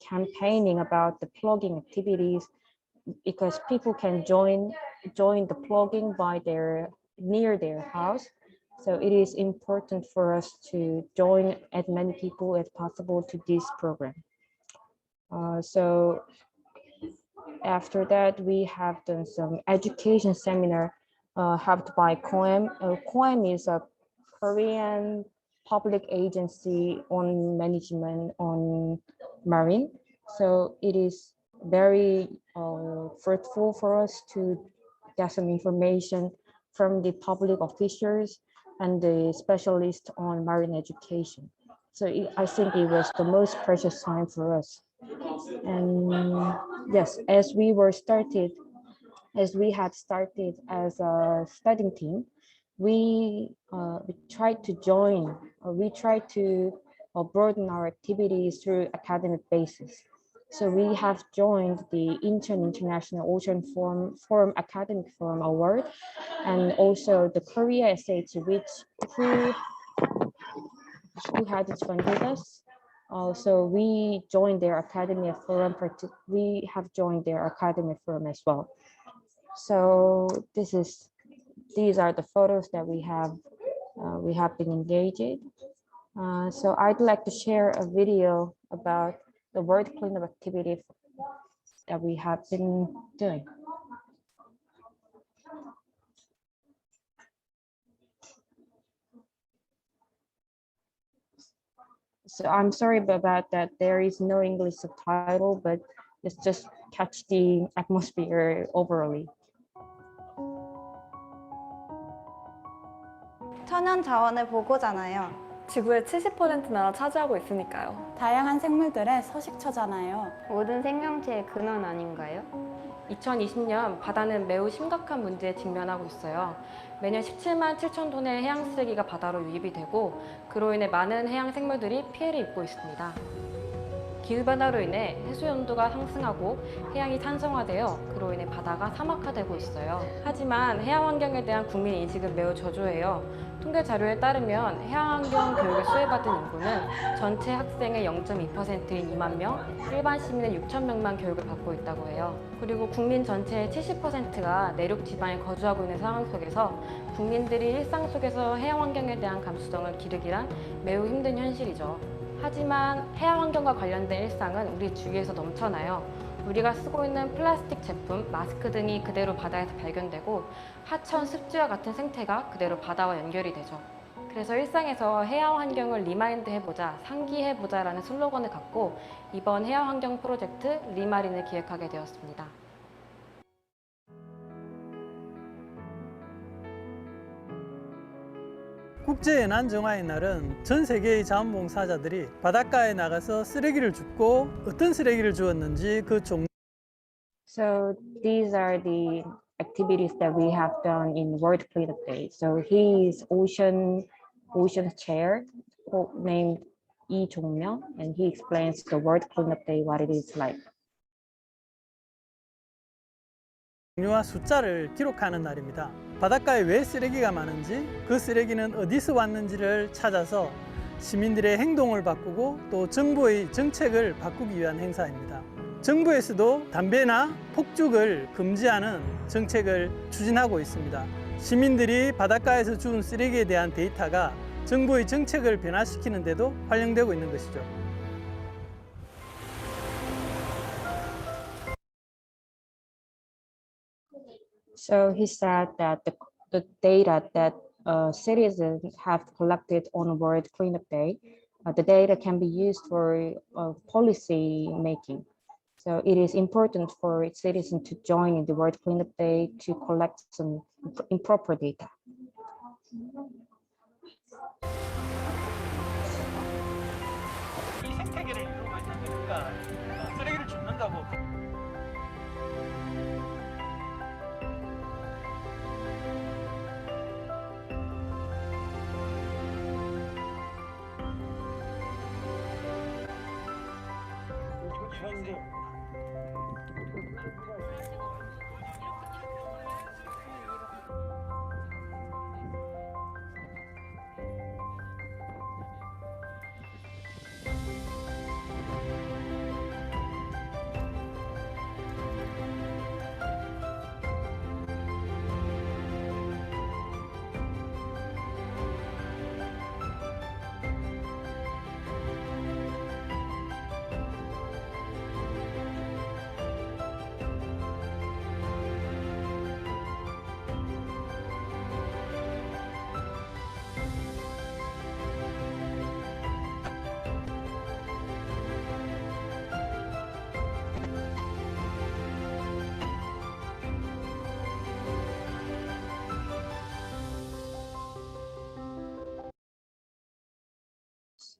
campaigning about the plugging activities because people can join the plugging near their house. So it is important for us to join as many people as possible to this program. So after that, we have done some education seminar helped by COEM. COEM is a Korean public agency on management on marine. So it is very fruitful for us to get some information from the public officials and the specialists on marine education. So I think it was the most precious time for us. And yes, as we had started as a studying team, we tried to broaden our activities through academic basis. So we have joined the International Ocean Forum Academic Forum Award, and also the Korea SH, who had funded us. So we joined their academic forum. We have joined their academic forum as well. So these are the photos that we have been engaging. So I'd like to share a video about the World Cleanup activity that we have been doing. So I'm sorry about that. There is no English subtitle, but let's just catch the atmosphere overall. 천연 자원을 보고잖아요. 지구의 70%나 차지하고 있으니까요. 다양한 생물들의 서식처잖아요. 모든 생명체의 근원 아닌가요? 2020년 바다는 매우 심각한 문제에 직면하고 있어요. 매년 17만 7천 톤의 해양 쓰레기가 바다로 유입이 되고 그로 인해 많은 해양 생물들이 피해를 입고 있습니다. 기후변화로 인해 해수 온도가 상승하고 해양이 산성화되어 그로 인해 바다가 사막화되고 있어요. 하지만 해양 환경에 대한 국민 인식은 매우 저조해요. 통계 자료에 따르면 해양환경 교육을 수혜받은 인구는 전체 학생의 0.2%인 2만 명, 일반 시민의 6천 명만 교육을 받고 있다고 해요. 그리고 국민 전체의 70%가 내륙 지방에 거주하고 있는 상황 속에서 국민들이 일상 속에서 해양 환경에 대한 감수성을 기르기란 매우 힘든 현실이죠. 하지만 해양 환경과 관련된 일상은 우리 주위에서 넘쳐나요. 우리가 쓰고 있는 플라스틱 제품, 마스크 등이 그대로 바다에서 발견되고 하천, 습지와 같은 생태가 그대로 바다와 연결이 되죠. 그래서 일상에서 해양 환경을 리마인드 해보자, 상기해보자 라는 슬로건을 갖고 이번 해양 환경 프로젝트 리마린을 기획하게 되었습니다. 국제연안정화의 날은 전 세계의 자원봉사자들이 바닷가에 나가서 쓰레기를 줍고 어떤 쓰레기를 주었는지 그 종. So these are the activities that we have done in World Cleanup Day. So he is Ocean Chair named Lee Jong-myung, and he explains the World Cleanup Day, what it is like. 종류와 숫자를 기록하는 날입니다. 바닷가에 왜 쓰레기가 많은지, 그 쓰레기는 어디서 왔는지를 찾아서 시민들의 행동을 바꾸고 또 정부의 정책을 바꾸기 위한 행사입니다. 정부에서도 담배나 폭죽을 금지하는 정책을 추진하고 있습니다. 시민들이 바닷가에서 주운 쓰레기에 대한 데이터가 정부의 정책을 변화시키는 데도 활용되고 있는 것이죠. So he said that the data that citizens have collected on World Cleanup Day, the data can be used for policy making. So it is important for citizens to join in the World Cleanup Day to collect some improper data. 이 생태계를 이루고 있으니까 쓰레기를 줍는다고.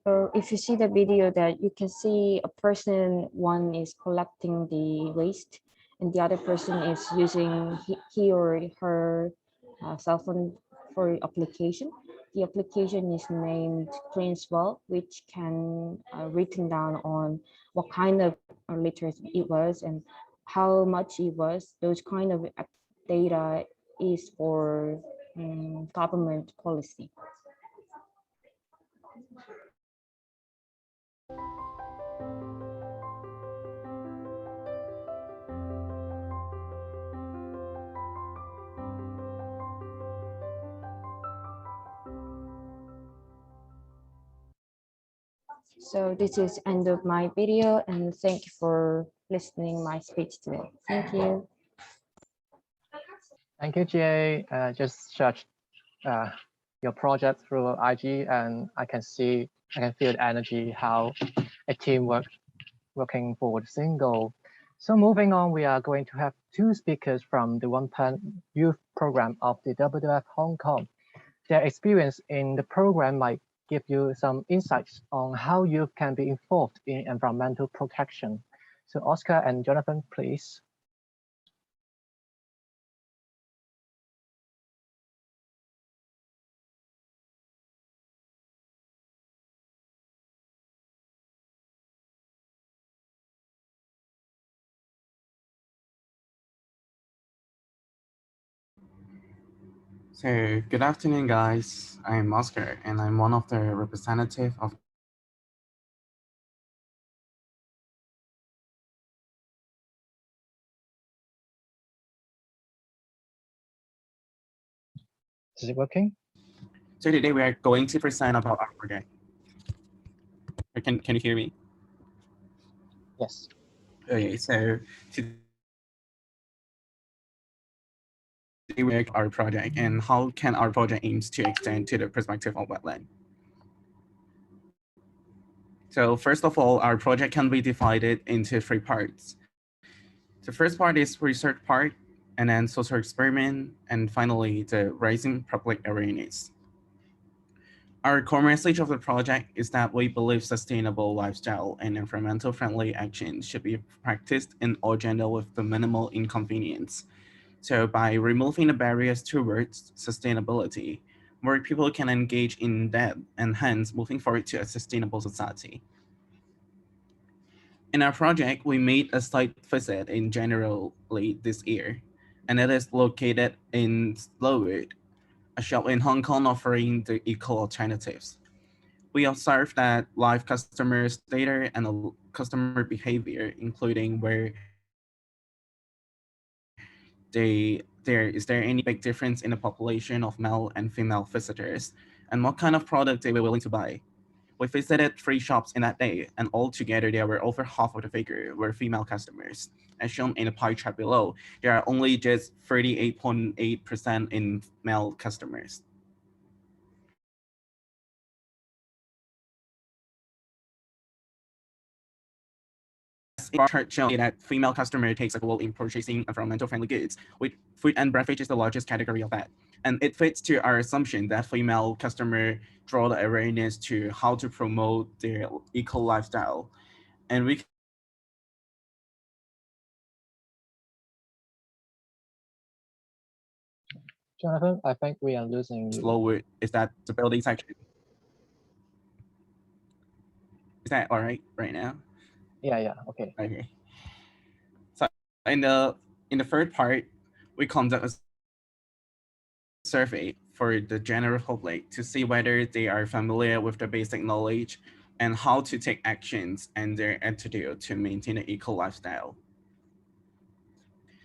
So if you see the video, that you can see a person, one is collecting the waste and the other person is using he or her cell phone for application. The application is named CleanSwell, which can written down on what kind of litters it was and how much it was. Those kind of data is for government policy. So this is end of my video, and thank you for listening my speech today. Thank you. Thank you, GA. Just search your project through IG, and I can feel the energy, how a team working for the same goal. So moving on, we are going to have two speakers from the One Planet Youth Program of the WWF Hong Kong. Their experience in the program might give you some insights on how youth can be involved in environmental protection. So Oscar and Jonathan, please. So good afternoon, guys. I'm Oscar, and I'm one of the representatives of Is it working? So today we are going to present about our project. Can you hear me? Yes. Okay, so today we make our project and how can our project aims to extend to the perspective of wetland. So first of all, our project can be divided into 3 parts. The first part is research part, and then social experiment, and finally the raising public awareness. Our core message of the project is that we believe sustainable lifestyle and environmental friendly action should be practiced in all gender with the minimal inconvenience. So by removing the barriers towards sustainability, more people can engage in that and hence moving forward to a sustainable society. In our project, we made a site visit in January this year, and it is located in Slowood, a shop in Hong Kong offering the eco alternatives. We observed that live customers' data and customer behavior, including where is there any big difference in the population of male and female visitors, and what kind of product they were willing to buy. We visited 3 shops in that day, and altogether there were over half of the figure were female customers. As shown in the pie chart below, there are only just 38.8% in male customers. Chart showing that female customer takes a role in purchasing environmental friendly goods, with food and beverage is the largest category of that. And it fits to our assumption that female customer draw the awareness to how to promote their eco lifestyle. And we Jonathan, I think we are losing you. slower is that the building section. Is that all right now? Yeah, okay. Okay. So in the third part, we conduct a survey for the general public to see whether they are familiar with the basic knowledge and how to take actions and their attitude to maintain an eco lifestyle.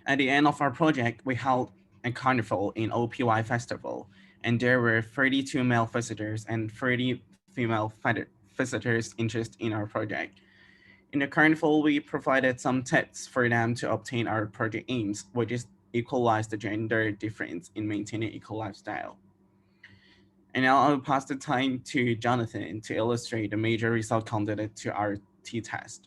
At the end of our project, we held a carnival in OPY Festival, and there were 32 male visitors and 30 female visitors interested in our project. In the carnival, we provided some tips for them to obtain our project aims, which is equalize the gender difference in maintaining eco lifestyle. And now I'll pass the time to Jonathan to illustrate the major result conducted to our t-test.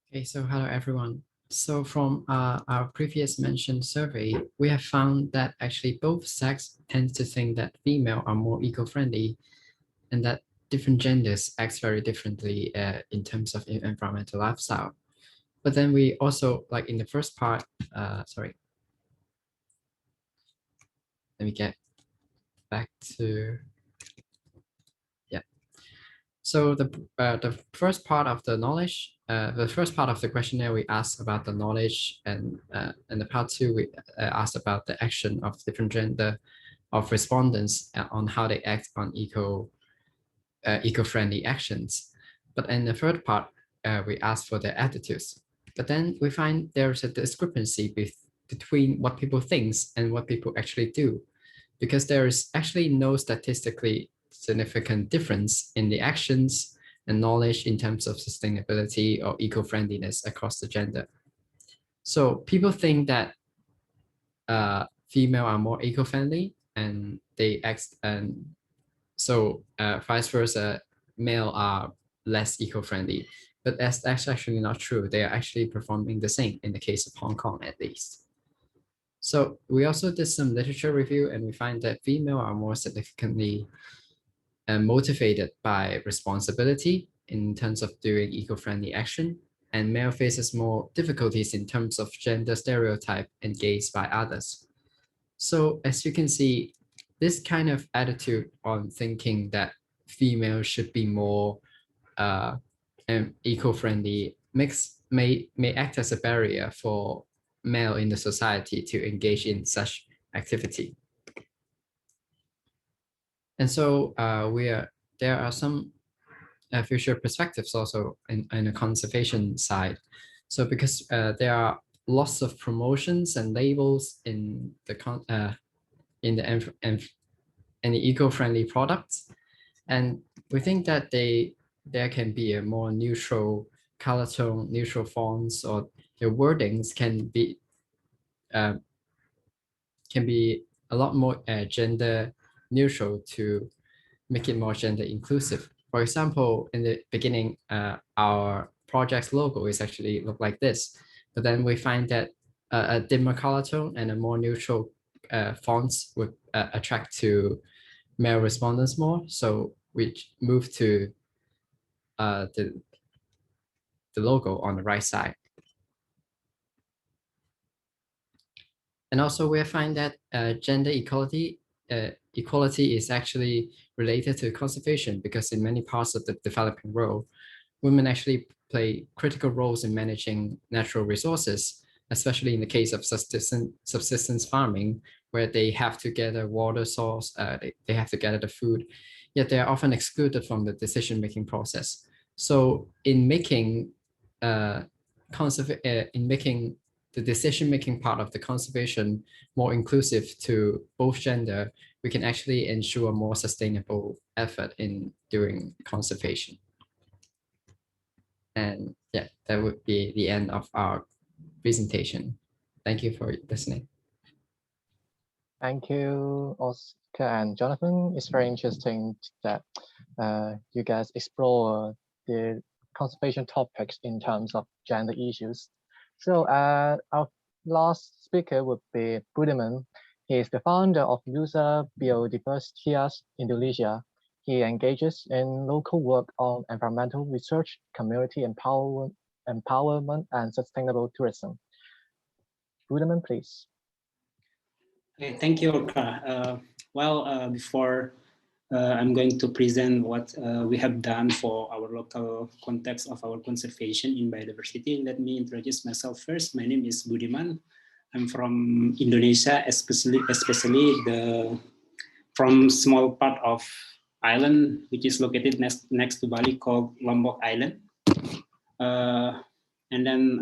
Okay, so hello everyone. So from our previous mentioned survey, we have found that actually both sex tend to think that female are more eco-friendly and that different genders act very differently in terms of environmental lifestyle. But then we also, like in the first part, sorry, let me get back to, yeah. So the first part of the knowledge, the first part of the questionnaire, we asked about the knowledge, and the part 2, we asked about the action of different gender of respondents on how they act on eco-friendly actions. But in the third part, we asked for their attitudes. But then we find there's a discrepancy between what people think and what people actually do, because there is actually no statistically significant difference in the actions and knowledge in terms of sustainability or eco-friendliness across the gender. So people think that female are more eco-friendly and they act, and so vice versa, male are less eco-friendly, but that's actually not true. They are actually performing the same in the case of Hong Kong, at least. So we also did some literature review, and we find that female are more significantly motivated by responsibility in terms of doing eco-friendly action, and male faces more difficulties in terms of gender stereotype and gaze by others. So as you can see, this kind of attitude on thinking that female should be more eco-friendly may act as a barrier for male in the society to engage in such activity. And so there are some future perspectives also in the conservation side. So because there are lots of promotions and labels in the eco-friendly products, And we think that there can be a more neutral color tone, neutral fonts, or the wordings can be a lot more gender neutral to make it more gender inclusive. For example, in the beginning, our project's logo is actually look like this, but then we find that a dimmer color tone and a more neutral fonts would attract to male respondents more. So we move to the logo on the right side. And also we find that gender equality is actually related to conservation, because in many parts of the developing world, women actually play critical roles in managing natural resources, especially in the case of subsistence farming, where they have to gather water source, they have to gather the food, yet they are often excluded from the decision-making process. So in making the decision-making part of the conservation more inclusive to both gender, we can actually ensure more sustainable effort in doing conservation. And yeah, that would be the end of our presentation. Thank you for listening. Thank you, Oscar and Jonathan. It's very interesting that you guys explore the conservation topics in terms of gender issues. So our last speaker would be Budiman. He is the founder of Nusa Biodiversitas Indonesia. He engages in local work on environmental research, community empowerment, and sustainable tourism. Budiman, please. Okay, thank you, Orca. Before I'm going to present what we have done for our local context of our conservation in biodiversity, let me introduce myself first. My name is Budiman. I'm from Indonesia, especially from small part of island which is located next to Bali called Lombok Island. And then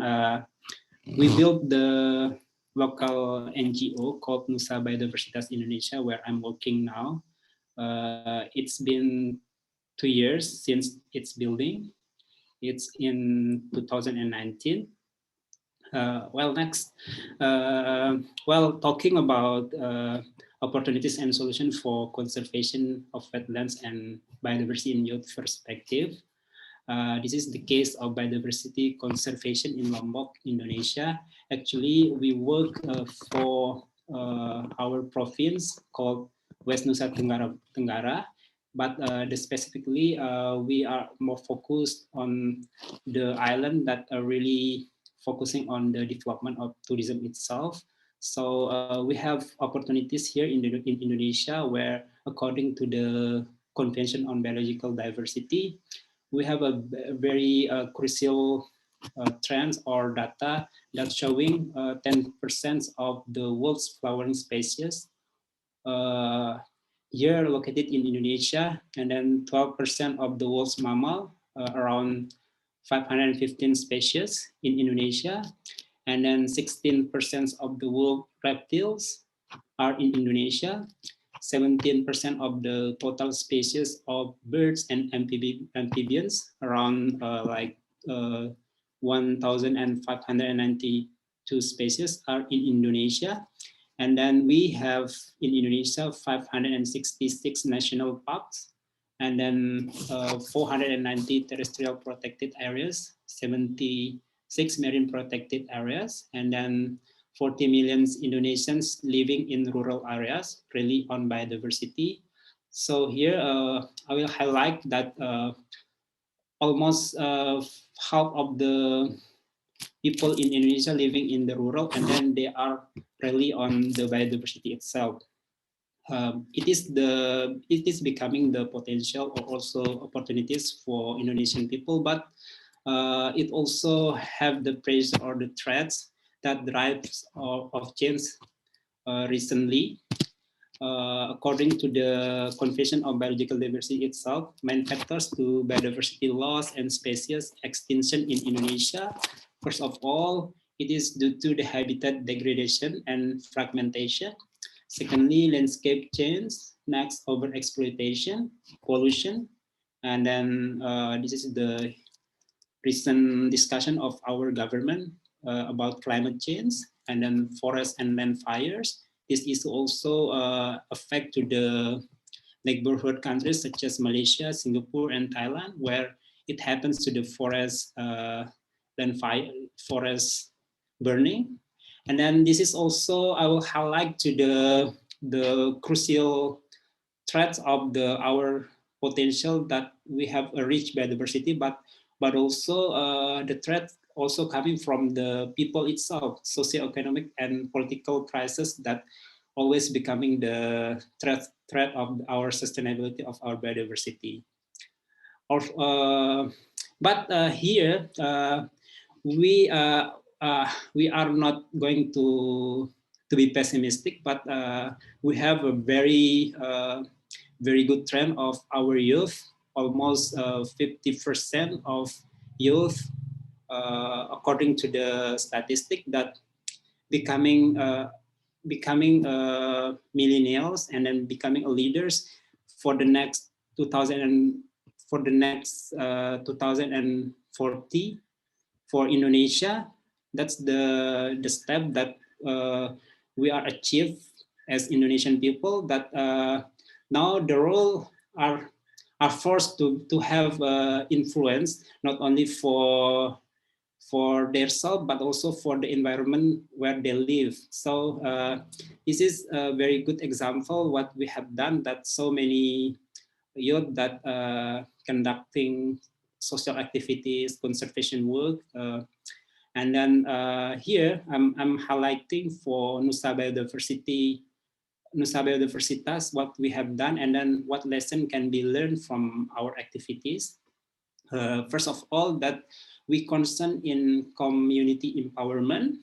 we built the local NGO called Nusa Biodiversitas Indonesia, where I'm working now. It's been 2 years since its building. It's in 2019. Talking about opportunities and solutions for conservation of wetlands and biodiversity in youth perspective. This is the case of biodiversity conservation in Lombok, Indonesia. Actually, we work for our province called West Nusa Tenggara, but specifically we are more focused on the island that are really focusing on the development of tourism itself. So we have opportunities here in Indonesia where, according to the Convention on Biological Diversity, we have a very crucial trends or data that's showing 10% of the world's flowering species here located in Indonesia, and then 12% of the world's mammal, around 515 species in Indonesia, and then 16% of the world reptiles are in Indonesia. 17% of the total species of birds and amphibians, around 1,592 species are in Indonesia. And then we have in Indonesia 566 national parks, and then 490 terrestrial protected areas, 76 marine protected areas, and then 40 million Indonesians living in rural areas, really on biodiversity. So here I will highlight that almost half of the people in Indonesia living in the rural, and then they are really on the biodiversity itself. It is becoming the potential or also opportunities for Indonesian people, but it also have the pressure or the threats that drives of change recently. According to the Convention on Biological Diversity itself, main factors to biodiversity loss and species extinction in Indonesia. First of all, it is due to the habitat degradation and fragmentation. Secondly, landscape change. next overexploitation, pollution, and then this is the recent discussion of our government about climate change, and then forest and land fires. This is also affect to the neighborhood countries such as Malaysia, Singapore, and Thailand, where it happens to the forest land fire, forest burning. And then this is also, I will highlight to the crucial threats of our potential that we have a rich biodiversity, but also the threat also coming from the people itself, socioeconomic and political crisis that always becoming the threat of our sustainability of our biodiversity. But here we are not going to be pessimistic, but we have a very very good trend of our youth. Almost 50% of youth, according to the statistic, that becoming millennials and then becoming leaders for the next 2040 for Indonesia. That's the step that we are achieved as Indonesian people, that now the role are forced to have influence, not only for their self, but also for the environment where they live. So this is a very good example what we have done, that so many youth that conducting social activities, conservation work. And then here I'm highlighting for Nusa Biodiversitas, what we have done, and then what lesson can be learned from our activities. First of all, that we concern in community empowerment.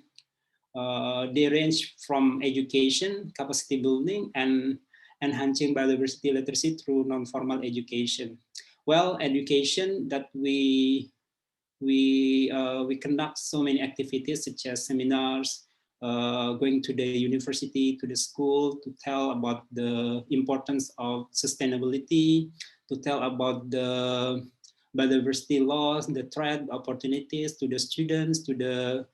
They range from education, capacity building, and enhancing biodiversity literacy through non-formal education. Well, education that we conduct so many activities such as seminars, going to the university, to the school, to tell about the importance of sustainability, to tell about the biodiversity laws, the threat, opportunities to the students, to the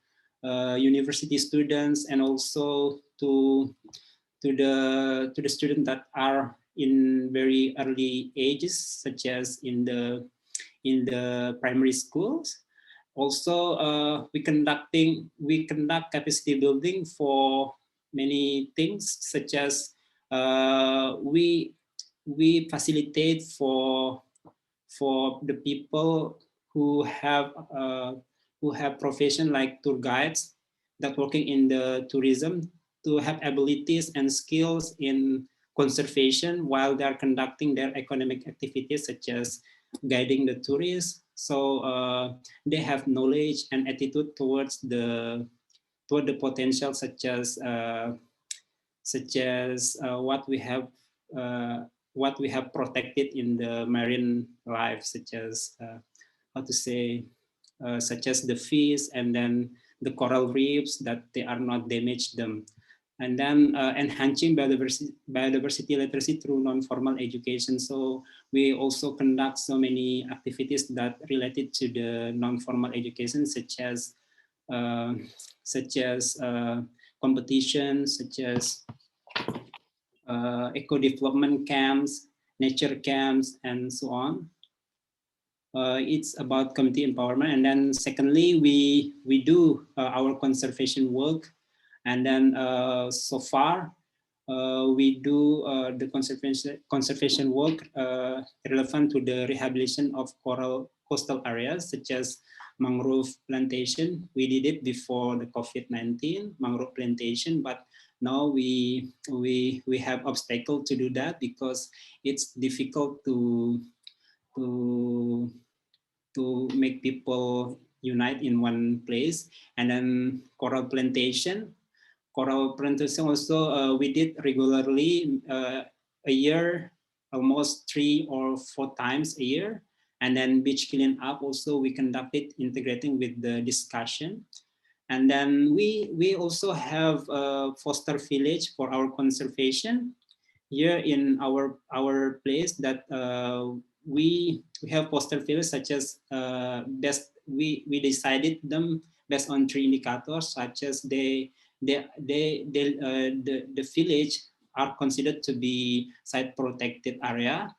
university students, and also to the students that are in very early ages, such as in the primary schools. Also, we conduct capacity building for many things, such as we facilitate for the people who have profession like tour guides that working in the tourism, to have abilities and skills in conservation while they are conducting their economic activities, such as guiding the tourists. So they have knowledge and attitude towards the potential, such as what we have protected in the marine life, such as such as the fish, and then the coral reefs, that they are not damaged them. And then enhancing biodiversity literacy through non-formal education. So we also conduct so many activities that related to the non-formal education, such as competitions, such as eco-development camps, nature camps, and so on. It's about community empowerment. And then secondly, we do our conservation work. And then so far, we do the conservation work relevant to the rehabilitation of coastal areas, such as mangrove plantation. We did it before the COVID-19, mangrove plantation, but now we have obstacle to do that because it's difficult to make people unite in one place. And then coral plantation also we did regularly a year, almost 3 or 4 times a year. And then beach clean up also we conducted, integrating with the discussion. And then we also have a foster village for our conservation. here in our place that we have posted fields such as we decided them based on 3 indicators, such as the village are considered to be site protected area,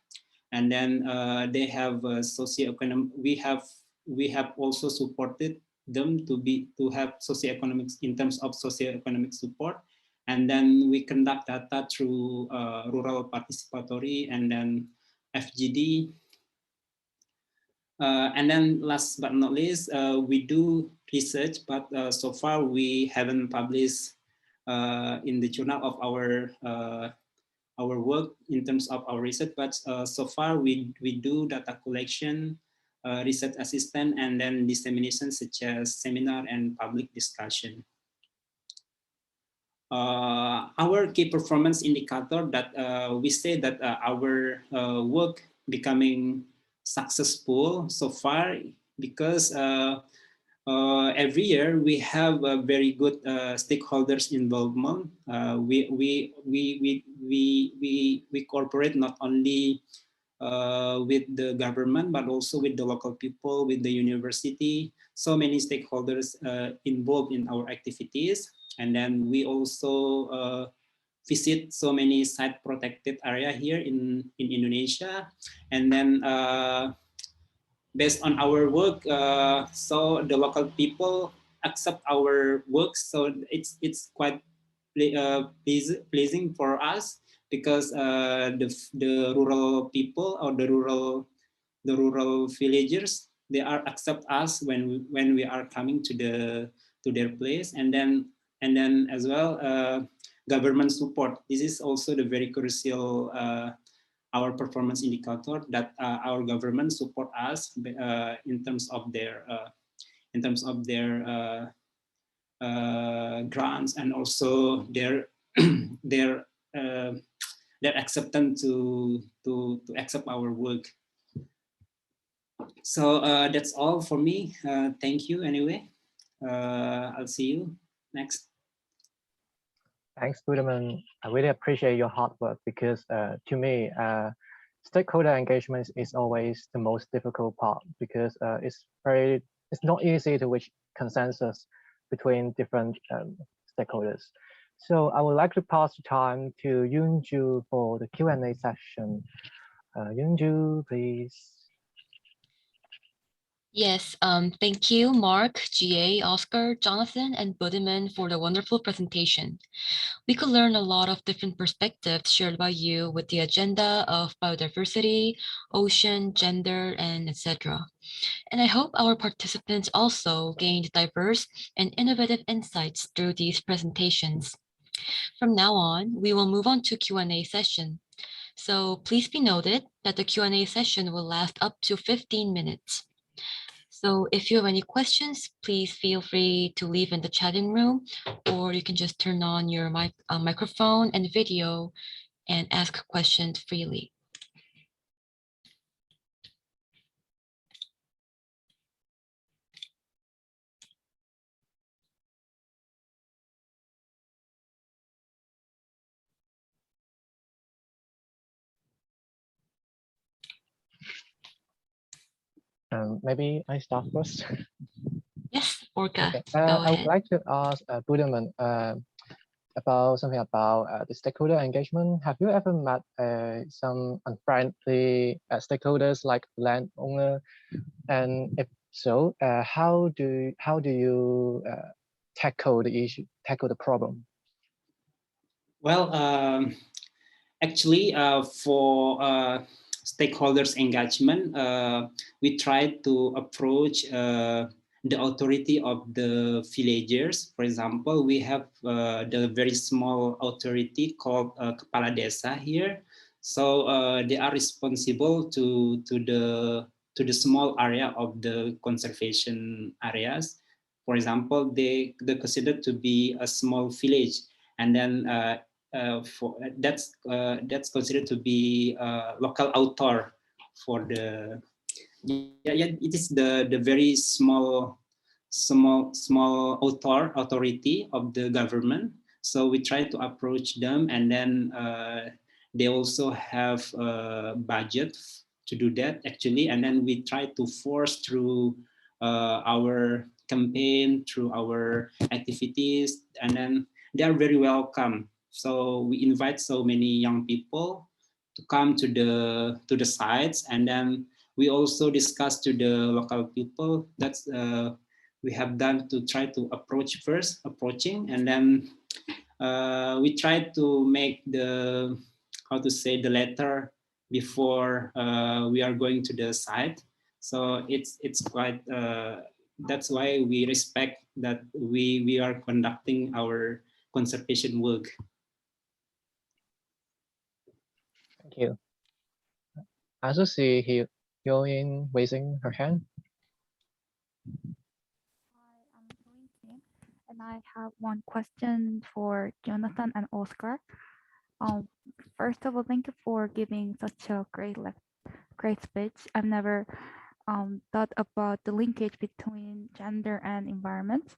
and then they have socioeconomic. We have also supported them to have socioeconomics in terms of socioeconomic support, and then we conduct data through rural participatory and then FGD. And then last but not least, we do research, but so far we haven't published in the journal of our work in terms of our research, but so far we do data collection, research assistant, and then dissemination such as seminar and public discussion. Our key performance indicator that we say that our work becoming successful so far, because every year we have a very good stakeholders involvement. We cooperate not only with the government, but also with the local people, with the university. So many stakeholders involved in our activities. And then we also visit so many site protected area here in Indonesia. And then based on our work, so the local people accept our work. So it's quite pleasing for us, because the rural people or the rural villagers, they are accept us when we are coming to their place. And then as well, government support. This is also the very crucial our performance indicator, that our government support us in terms of their grants, and also their their acceptance to accept our work. So that's all for me. Thank you anyway. I'll see you next. Thanks, Budaman. I really appreciate your hard work, because to me, stakeholder engagement is always the most difficult part, because it's not easy to reach consensus between different stakeholders. So I would like to pass the time to Yunju for the Q&A session. Yunju, please. Yes, thank you, Mark, GA, Oscar, Jonathan, and Budiman for the wonderful presentation. We could learn a lot of different perspectives shared by you with the agenda of biodiversity, ocean, gender, and etc. And I hope our participants also gained diverse and innovative insights through these presentations. From now on, we will move on to Q&A session. So please be noted that the Q&A session will last up to 15 minutes. So if you have any questions, please feel free to leave in the chatting room, or you can just turn on your microphone and video and ask questions freely. Maybe I start first. Yes, Orca, Okay. go I would ahead. like to ask Budaman about something about the stakeholder engagement. Have you ever met some unfriendly stakeholders like landowner? And if so, how do you tackle the issue, tackle the problem? Well, actually, for stakeholders engagement, we try to approach the authority of the villagers. For example, we have the very small authority called Kepala Desa here. So they are responsible to the small area of the conservation areas. For example, they're considered to be a small village, and then that's considered to be local author for the it is the very small authority of the government. So we try to approach them, and then they also have a budget to do that actually. And then we try to force through our campaign, through our activities, and then they are very welcome. So we invite so many young people to come to the sites, and then we also discuss to the local people. That's we have done to try to approaching, and then we try to make the the letter before we are going to the site. So it's quite that's why we respect that we are conducting our conservation work. Thank you. I also see here Yoin raising her hand. And I have one question for Jonathan and Oscar. First of all, thank you for giving such a great speech. I've never thought about the linkage between gender and environment.